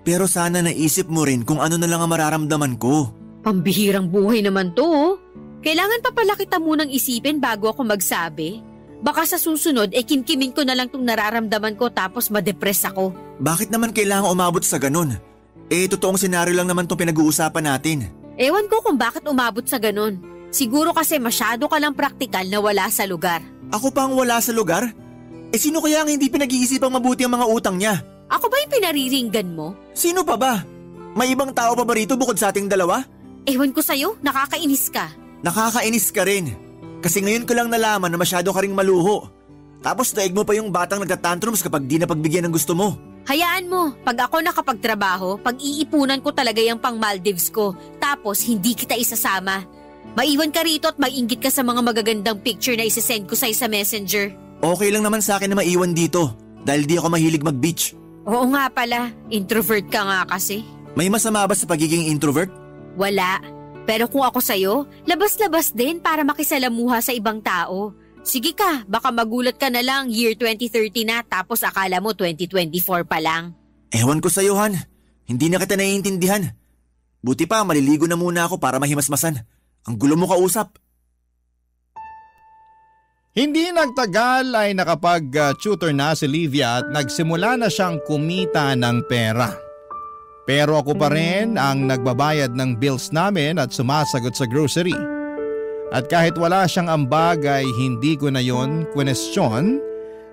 pero sana naisip mo rin kung ano na lang ang mararamdaman ko. Pambihirang buhay naman to. Kailangan pa pala kita munang isipin bago ako magsabi. Baka sa susunod kimkimin ko na lang tong nararamdaman ko tapos madepress ako. Bakit naman kailangan umabot sa ganun? Totoong senaryo lang naman tong pinag-uusapan natin. Ewan ko kung bakit umabot sa ganun. Siguro kasi masyado ka lang praktikal na wala sa lugar. Ako pa ang wala sa lugar? Sino kaya ang hindi pinag-iisipang mabuti ang mga utang niya? Ako ba yung pinariringgan mo? Sino pa ba? May ibang tao pa ba rito bukod sa ating dalawa? Ewan ko sa'yo, nakakainis ka. Nakakainis ka rin. Kasi ngayon ko lang nalaman na masyado ka ring maluho. Tapos daig mo pa yung batang nagtatantrums kapag di na pagbigyan ng gusto mo. Hayaan mo, pag ako nakapagtrabaho, pag-iipunan ko talaga yung pang Maldives ko. Tapos hindi kita isasama. Maiwan ka rito at mag-inggit ka sa mga magagandang picture na isasend ko sa'yo sa messenger. Okay lang naman sa akin na maiwan dito dahil di ako mahilig mag-beach. Oo nga pala, introvert ka nga kasi. May masama ba sa pagiging introvert? Wala. Pero kung ako sa'yo, labas-labas din para makisalamuha sa ibang tao. Sige ka, baka magulat ka na lang year 2030 na tapos akala mo 2024 pa lang. Ewan ko sa'yo, Han. Hindi na kita naiintindihan. Buti pa, maliligo na muna ako para mahimasmasan. Ang gulo mo kausap. Hindi nagtagal ay nakapag-tutor na si Livia at nagsimula na siyang kumita ng pera. Pero ako pa rin ang nagbabayad ng bills namin at sumasagot sa grocery. At kahit wala siyang ambag ay hindi ko na yon kwestiyon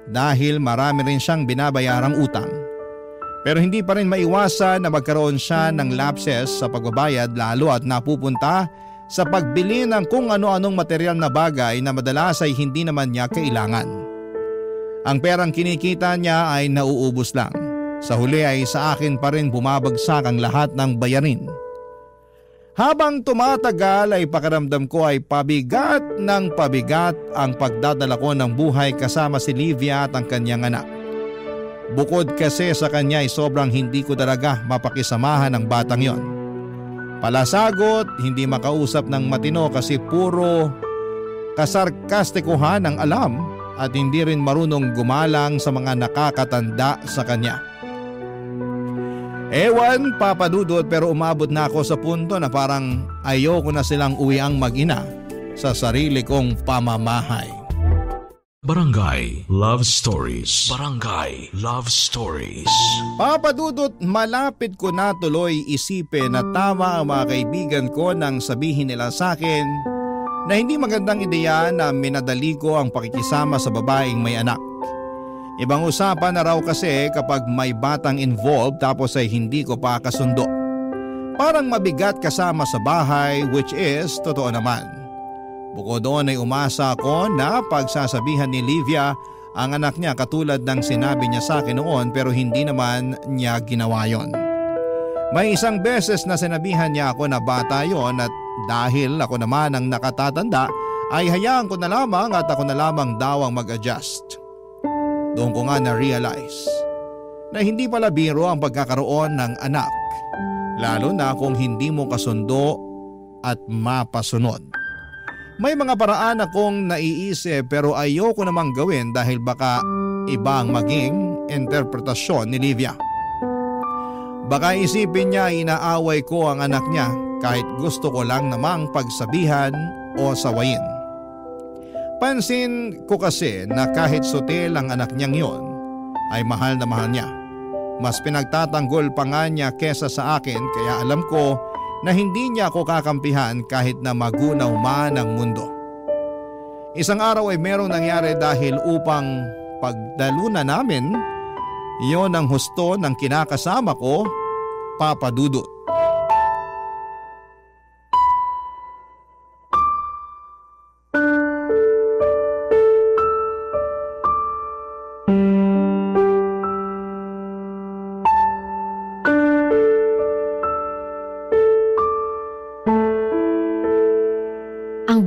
dahil marami rin siyang binabayarang utang. Pero hindi pa rin maiwasan na magkaroon siya ng lapses sa pagbabayad lalo at napupunta sa pagbili ng kung ano-anong material na bagay na madalas ay hindi naman niya kailangan. Ang perang kinikita niya ay nauubos lang. Sa huli ay sa akin pa rin bumabagsak ang lahat ng bayarin. Habang tumatagal ay pakiramdam ko ay pabigat ng pabigat ang pagdadala ko ng buhay kasama si Livia at ang kanyang anak. Bukod kasi sa kanya ay sobrang hindi ko talaga mapakisamahan ng batang yon. Palasagot, hindi makausap ng matino kasi puro kasarkastikuhan ang alam at hindi rin marunong gumalang sa mga nakakatanda sa kanya. Ewan, Papa Dudut, pero umabot na ako sa punto na parang ayoko na silang uwiang mag-ina sa sarili kong pamamahay. Barangay Love Stories. Barangay Love Stories. Papa Dudut, malapit ko na tuloy isipin na tama ang mga kaibigan ko nang sabihin nila sa akin na hindi magandang ideya na minadali ko ang pakikisama sa babaeng may anak. Ibang usapan na raw kasi kapag may batang involved tapos ay hindi ko pa kasundo. Parang mabigat kasama sa bahay, which is totoo naman. Bukod doon ay umasa ako na pagsasabihan ni Livia ang anak niya katulad ng sinabi niya sa akin noon pero hindi naman niya ginawa yon. May isang beses na sinabihan niya ako na bata yon at dahil ako naman ang nakatatanda ay hayaan ko na lamang at ako na lamang daw ang mag-adjust. Doon ko nga na-realize na hindi pala biro ang pagkakaroon ng anak, lalo na kung hindi mo kasundo at mapasunod. May mga paraan akong naiisip pero ayoko namang gawin dahil baka ibang maging interpretasyon ni Livia. Baka isipin niya inaaway ko ang anak niya kahit gusto ko lang namang pagsabihan o sawayin. Pansin ko kasi na kahit sutil ang anak niyang yon ay mahal na mahal niya. Mas pinagtatanggol pa nga niya kesa sa akin kaya alam ko na hindi niya ako kakampihan kahit na magunaw man ang mundo. Isang araw ay merong nangyari dahil upang pagdalunan namin, yon ang husto ng kinakasama ko, Papa Dudut.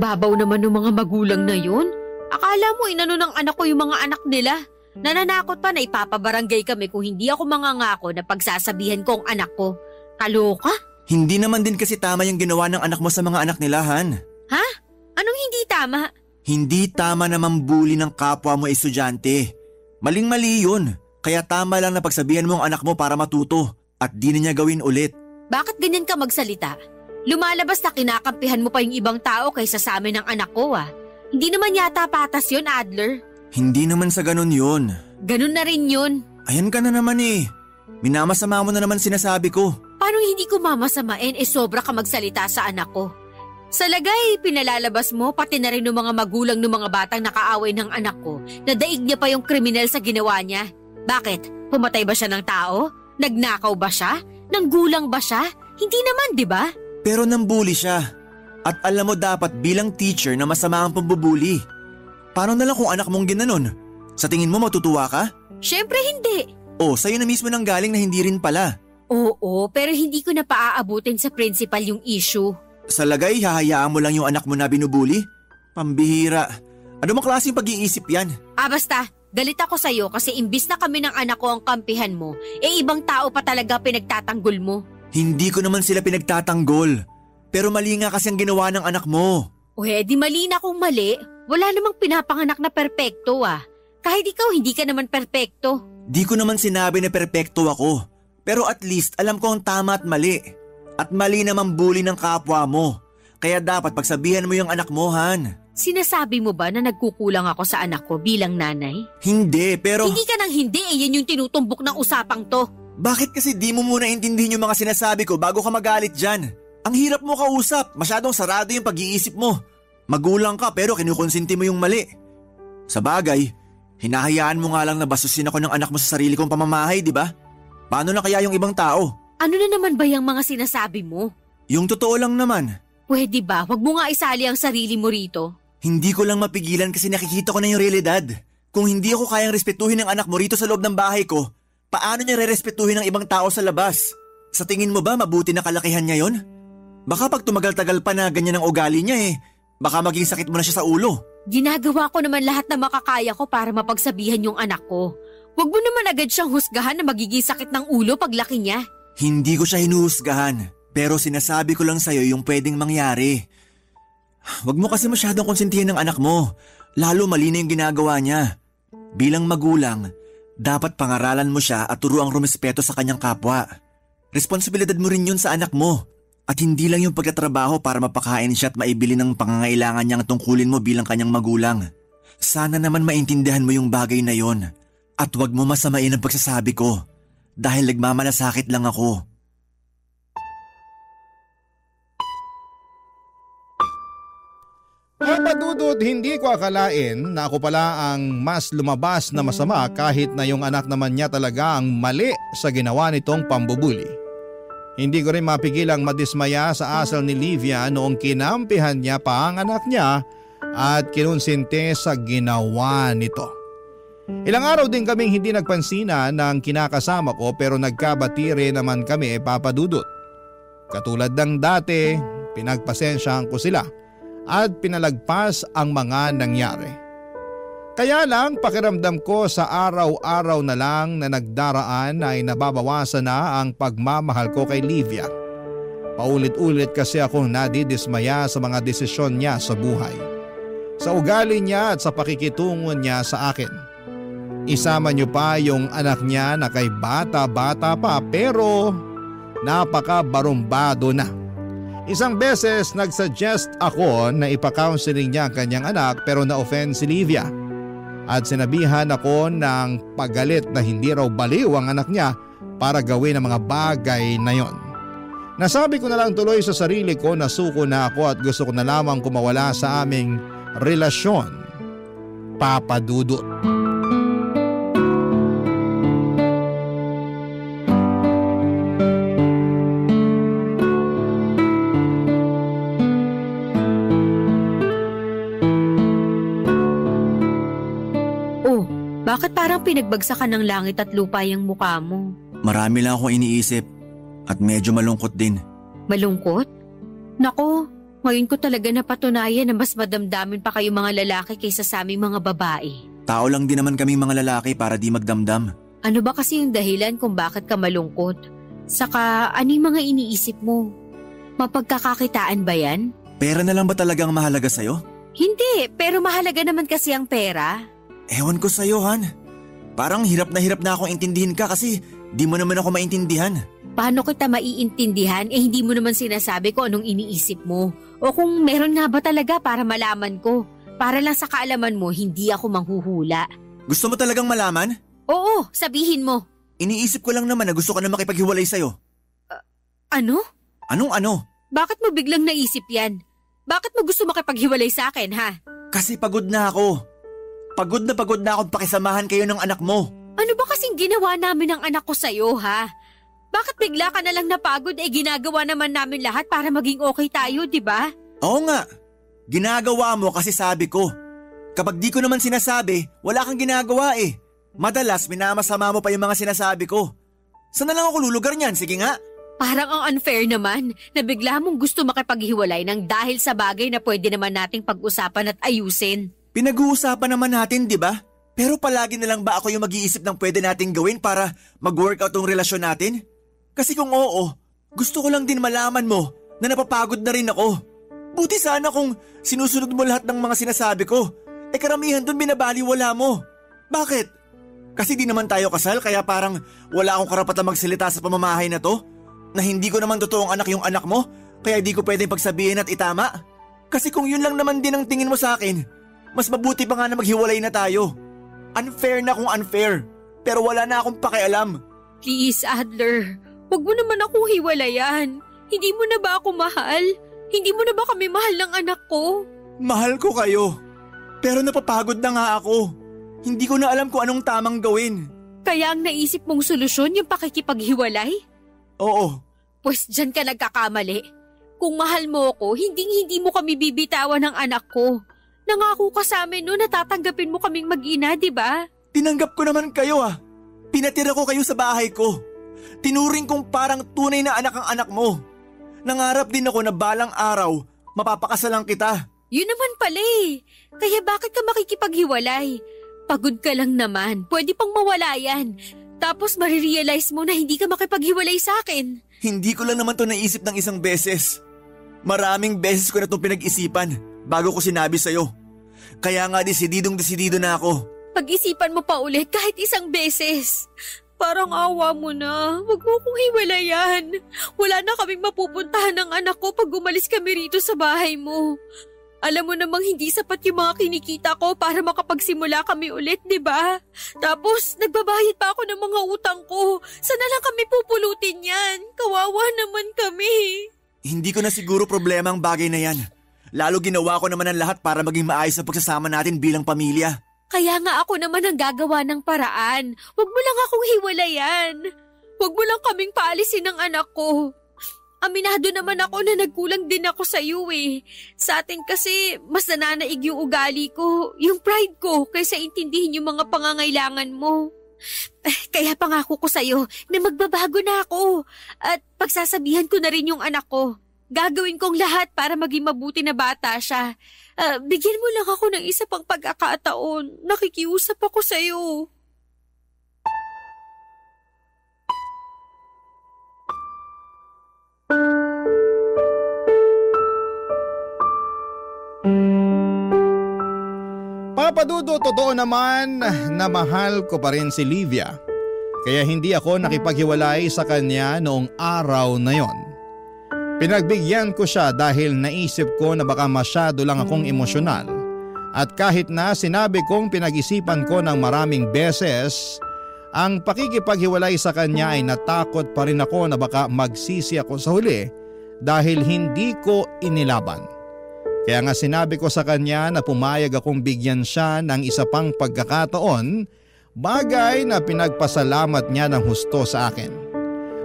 Babaw naman ng mga magulang na yun. Akala mo inano ng anak ko yung mga anak nila. Nananakot pa na ipapabarangay kami kung hindi ako mangangako na pagsasabihan ko ang anak ko. Kaloka? Hindi naman din kasi tama yung ginawa ng anak mo sa mga anak nila, Han. Ha? Anong hindi tama? Hindi tama na mambuli ng kapwa mo estudyante. Maling-mali yun. Kaya tama lang na pagsabihan mo ang anak mo para matuto at di na niya gawin ulit. Bakit ganyan ka magsalita? Lumalabas na kinakampihan mo pa yung ibang tao kaysa sa amin ng anak ko Hindi naman yata patas yun, Adler. Hindi naman sa ganun yun. Ganun na rin yun. Ayan ka na naman eh. Minamasama mo na naman sinasabi ko. Paano hindi ko mamasamain sobra ka magsalita sa anak ko? Sa lagay, pinalalabas mo pati na rin ng mga magulang ng mga batang nakaaway ng anak ko na daig niya pa yung kriminal sa ginawa niya. Bakit? Pumatay ba siya ng tao? Nagnakaw ba siya? Nanggulang ba siya? Hindi naman, di ba? Pero nambuli siya. At alam mo dapat bilang teacher na masama ang pambubuli. Paano na lang kung anak mong ginanon? Sa tingin mo matutuwa ka? Siyempre hindi. Sa'yo na mismo nang galing na hindi rin pala. Oo, pero hindi ko na paaabutin sa principal yung issue. Sa lagay, hahayaan mo lang yung anak mo na binubuli? Pambihira. Ano mang klaseng pag-iisip yan? Basta. Galit ako sa'yo kasi imbis na kami ng anak ko ang kampihan mo, ibang tao pa talaga pinagtatanggol mo. Hindi ko naman sila pinagtatanggol. Pero mali nga kasi ang ginawa ng anak mo. Di mali na kung mali. Wala namang pinapanganak na perpekto Kahit ikaw hindi ka naman perpekto. Di ko naman sinabi na perpekto ako. Pero at least alam ko ang tama at mali. At mali naman bully ng kapwa mo. Kaya dapat pagsabihan mo yung anak mo, Han. Sinasabi mo ba na nagkukulang ako sa anak ko bilang nanay? Hindi, pero… Hindi ka nang hindi yan yung tinutumbok ng usapang to. Bakit kasi di mo muna intindihin yung mga sinasabi ko bago ka magalit dyan? Ang hirap mo kausap, masyadong sarado yung pag-iisip mo. Magulang ka pero kinukonsinti mo yung mali. Sa bagay, hinahayaan mo nga lang na basusin ako ng anak mo sa sarili kong pamamahay, di ba? Paano na kaya yung ibang tao? Ano na naman ba yung mga sinasabi mo? Yung totoo lang naman. Pwede ba? Huwag mo nga isali ang sarili mo rito. Hindi ko lang mapigilan kasi nakikita ko na yung realidad. Kung hindi ako kayang respetuhin ng anak mo rito sa loob ng bahay ko, paano niya re-respetuhin ng ibang tao sa labas? Sa tingin mo ba mabuti na kalakihan niya yon? Baka pag tumagal-tagal pa na ganyan ang ugali niya baka maging sakit mo na siya sa ulo. Ginagawa ko naman lahat na makakaya ko para mapagsabihan yung anak ko. Huwag mo naman agad siyang husgahan na magiging sakit ng ulo paglaki niya. Hindi ko siya hinuhusgahan, pero sinasabi ko lang sa'yo yung pwedeng mangyari. Huwag mo kasi masyadong konsentihin ng anak mo, lalo mali na yung ginagawa niya. Bilang magulang, dapat pangaralan mo siya at turuang rumespeto sa kanyang kapwa. Responsibilidad mo rin yun sa anak mo. At hindi lang yung pagtatrabaho para mapakain siya at maibili ng pangangailangan niyang tungkulin mo bilang kanyang magulang. Sana naman maintindihan mo yung bagay na yon. At huwag mo masamain ang pagsasabi ko dahil nagmamalasakit lang ako. Papa Dudut, hindi ko akalain na ako pala ang mas lumabas na masama kahit na yung anak naman niya talaga ang mali sa ginawa nitong pambubuli. Hindi ko rin mapigilang madismaya sa asal ni Livia noong kinampihan niya pa ang anak niya at kinunsinte sa ginawa nito. Ilang araw din kaming hindi nagpansinan ng kinakasama ko pero nagkabatire naman kami, Papa Dudut. Katulad ng dati, pinagpasensyahan ko sila at pinalagpas ang mga nangyari. Kaya lang pakiramdam ko sa araw-araw na lang na nagdaraan ay nababawasan na ang pagmamahal ko kay Livia. Paulit-ulit kasi akong nadidismaya sa mga desisyon niya sa buhay. Sa ugali niya at sa pakikitungo niya sa akin. Isama niyo pa yung anak niya na kay bata-bata pa pero napaka-barumbado na. Isang beses nagsuggest ako na ipa-counseling niya ang kanyang anak pero na-offend si Livia. At sinabihan ako ng pagalit na hindi raw baliw ang anak niya para gawin ang mga bagay na yon. Nasabi ko na lang tuloy sa sarili ko na suko na ako at gusto ko na lamang kumawala sa aming relasyon, Papa Dudut. Bakit parang pinagbagsakan ng langit at lupa yung mukha mo? Marami lang akong iniisip at medyo malungkot din. Malungkot? Nako, ngayon ko talaga napatunayan na mas madamdamin pa kayo mga lalaki kaysa sa aming mga babae. Tao lang din naman kaming mga lalaki para di magdamdam. Ano ba kasi yung dahilan kung bakit ka malungkot? Saka ano yung mga iniisip mo? Mapagkakakitaan ba yan? Pera na lang ba talagang mahalaga sa'yo? Hindi, pero mahalaga naman kasi ang pera. Ewan ko sa'yo, Han. Parang hirap na akong intindihin ka kasi di mo naman ako maintindihan. Paano kita maiintindihan hindi mo naman sinasabi ko anong iniisip mo? O kung meron nga ba talaga para malaman ko? Para lang sa kaalaman mo, hindi ako manghuhula. Gusto mo talagang malaman? Oo, sabihin mo. Iniisip ko lang naman na gusto ko na makipaghiwalay sa'yo. Ano? Anong ano? Bakit mo biglang naisip yan? Bakit mo gusto makipaghiwalay sa akin, ha? Kasi pagod na ako. Pagod na akong pakisamahan kayo ng anak mo. Ano ba kasing ginawa namin ng anak ko sa'yo, ha? Bakit bigla ka na lang napagod ginagawa naman namin lahat para maging okay tayo, di ba? Oo nga. Ginagawa mo kasi sabi ko. Kapag di ko naman sinasabi, wala kang ginagawa Madalas minamasama mo pa yung mga sinasabi ko. Saan na lang ako lulugar niyan? Sige nga. Parang ang unfair naman na bigla mong gusto makipaghiwalay ng dahil sa bagay na pwede naman nating pag-usapan at ayusin. Pinag-uusapan naman natin, di ba? Pero palagi na lang ba ako yung mag-iisip ng pwede nating gawin para mag-workout tong relasyon natin? Kasi kung oo, gusto ko lang din malaman mo na napapagod na rin ako. Buti sana kung sinusunod mo lahat ng mga sinasabi ko. Karamihan dun binabaliwala mo. Bakit? Kasi di naman tayo kasal kaya parang wala akong karapatan magsalita sa pamamahay na to? Na hindi ko naman totoong anak yung anak mo kaya di ko pwedeng pagsabihin at itama? Kasi kung yun lang naman din ang tingin mo sa akin, mas mabuti pa nga na maghiwalay na tayo. Unfair na kung unfair. Pero wala na akong pakialam. Please, Adler. Huwag mo naman akong hiwalayan. Hindi mo na ba ako mahal? Hindi mo na ba kami mahal ng anak ko? Mahal ko kayo. Pero napapagod na nga ako. Hindi ko na alam kung anong tamang gawin. Kaya ang naisip mong solusyon yung pakikipaghiwalay? Oo. Pues dyan ka nagkakamali. Kung mahal mo ako, hindi mo kami bibitawan ng anak ko. Nangako ka sa amin noon na tatanggapin mo kaming mag-ina, di ba? Tinanggap ko naman kayo ah. Pinatira ko kayo sa bahay ko. Tinuring kong parang tunay na anak ang anak mo. Nangarap din ako na balang araw, mapapakasalan kita. Yun naman pala eh. Kaya bakit ka makikipaghiwalay? Pagod ka lang naman. Pwede pang mawala yan. Tapos marirealize mo na hindi ka makipaghiwalay sa akin. Hindi ko lang naman to naisip ng isang beses. Maraming beses ko na itong pinag-isipan bago ko sinabi sa'yo. Kaya nga desididong-desidido na ako. Pag-isipan mo pa ulit kahit isang beses. Parang awa mo na. Huwag mo kong hiwalayan. Wala na kaming mapupuntahan ng anak ko pag umalis kami rito sa bahay mo. Alam mo namang hindi sapat yung mga kinikita ko para makapagsimula kami ulit, di ba? Tapos, nagbabayad pa ako ng mga utang ko. Sana lang kami pupulutin yan. Kawawa naman kami. Hindi ko na siguro problema ang bagay na yan. Lalo ginawa ko naman ang lahat para maging maayos ang pagsasama natin bilang pamilya. Kaya nga ako naman ang gagawa ng paraan. Huwag mo lang akong hiwalayan. Huwag mo lang kaming paalisin ng anak ko. Aminado naman ako na nagkulang din ako sa iyo eh. Sa atin kasi mas nananaig yung ugali ko, yung pride ko, kaysa intindihin yung mga pangangailangan mo. Kaya pangako ko sa iyo na magbabago na ako at pagsasabihan ko na rin yung anak ko. Gagawin kong lahat para maging mabuti na bata siya. Bigyan mo lang ako ng isa pang pagkakataon. Nakikiusap ako sa iyo. Papadudo, totoo naman na mahal ko pa rin si Livia. Kaya hindi ako nakipaghiwalay sa kanya noong araw na yon. Pinagbigyan ko siya dahil naisip ko na baka masyado lang akong emosyonal. At kahit na sinabi kong pinag-isipan ko ng maraming beses, ang pakikipaghiwalay sa kanya ay natakot pa rin ako na baka magsisi ako sa huli dahil hindi ko inilaban. Kaya nga sinabi ko sa kanya na pumayag akong bigyan siya ng isa pang pagkakataon, bagay na pinagpasalamat niya ng husto sa akin.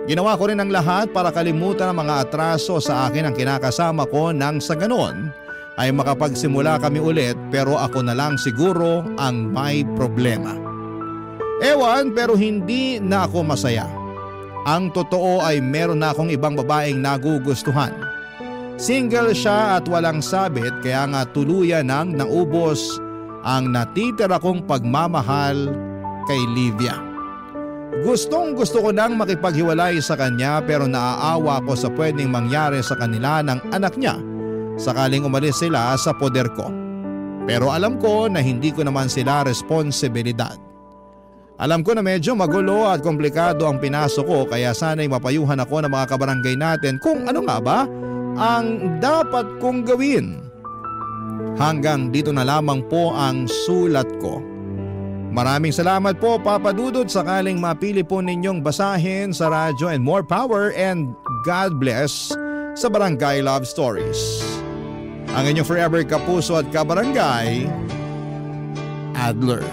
Ginawa ko rin ang lahat para kalimutan ang mga atraso sa akin ang kinakasama ko nang sa ganon ay makapagsimula kami ulit pero ako na lang siguro ang may problema. Ewan pero hindi na ako masaya. Ang totoo ay meron na akong ibang babaeng nagugustuhan. Single siya at walang sabit kaya nga tuluyan nang naubos ang natitira kong pagmamahal kay Livia. Gustong gusto ko nang makipaghiwalay sa kanya pero naaawa ko sa pwedeng mangyari sa kanila ng anak niya sakaling umalis sila sa poder ko. Pero alam ko na hindi ko naman sila responsibilidad. Alam ko na medyo magulo at komplikado ang pinasok ko kaya sana'y mapayuhan ako ng mga kabarangay natin kung ano nga ba ang dapat kong gawin. Hanggang dito na lamang po ang sulat ko. Maraming salamat po Papa Dudut sakaling mapili po ninyong basahin sa radyo and more power and God bless sa Barangay Love Stories. Ang inyong forever kapuso at kabarangay, Adler.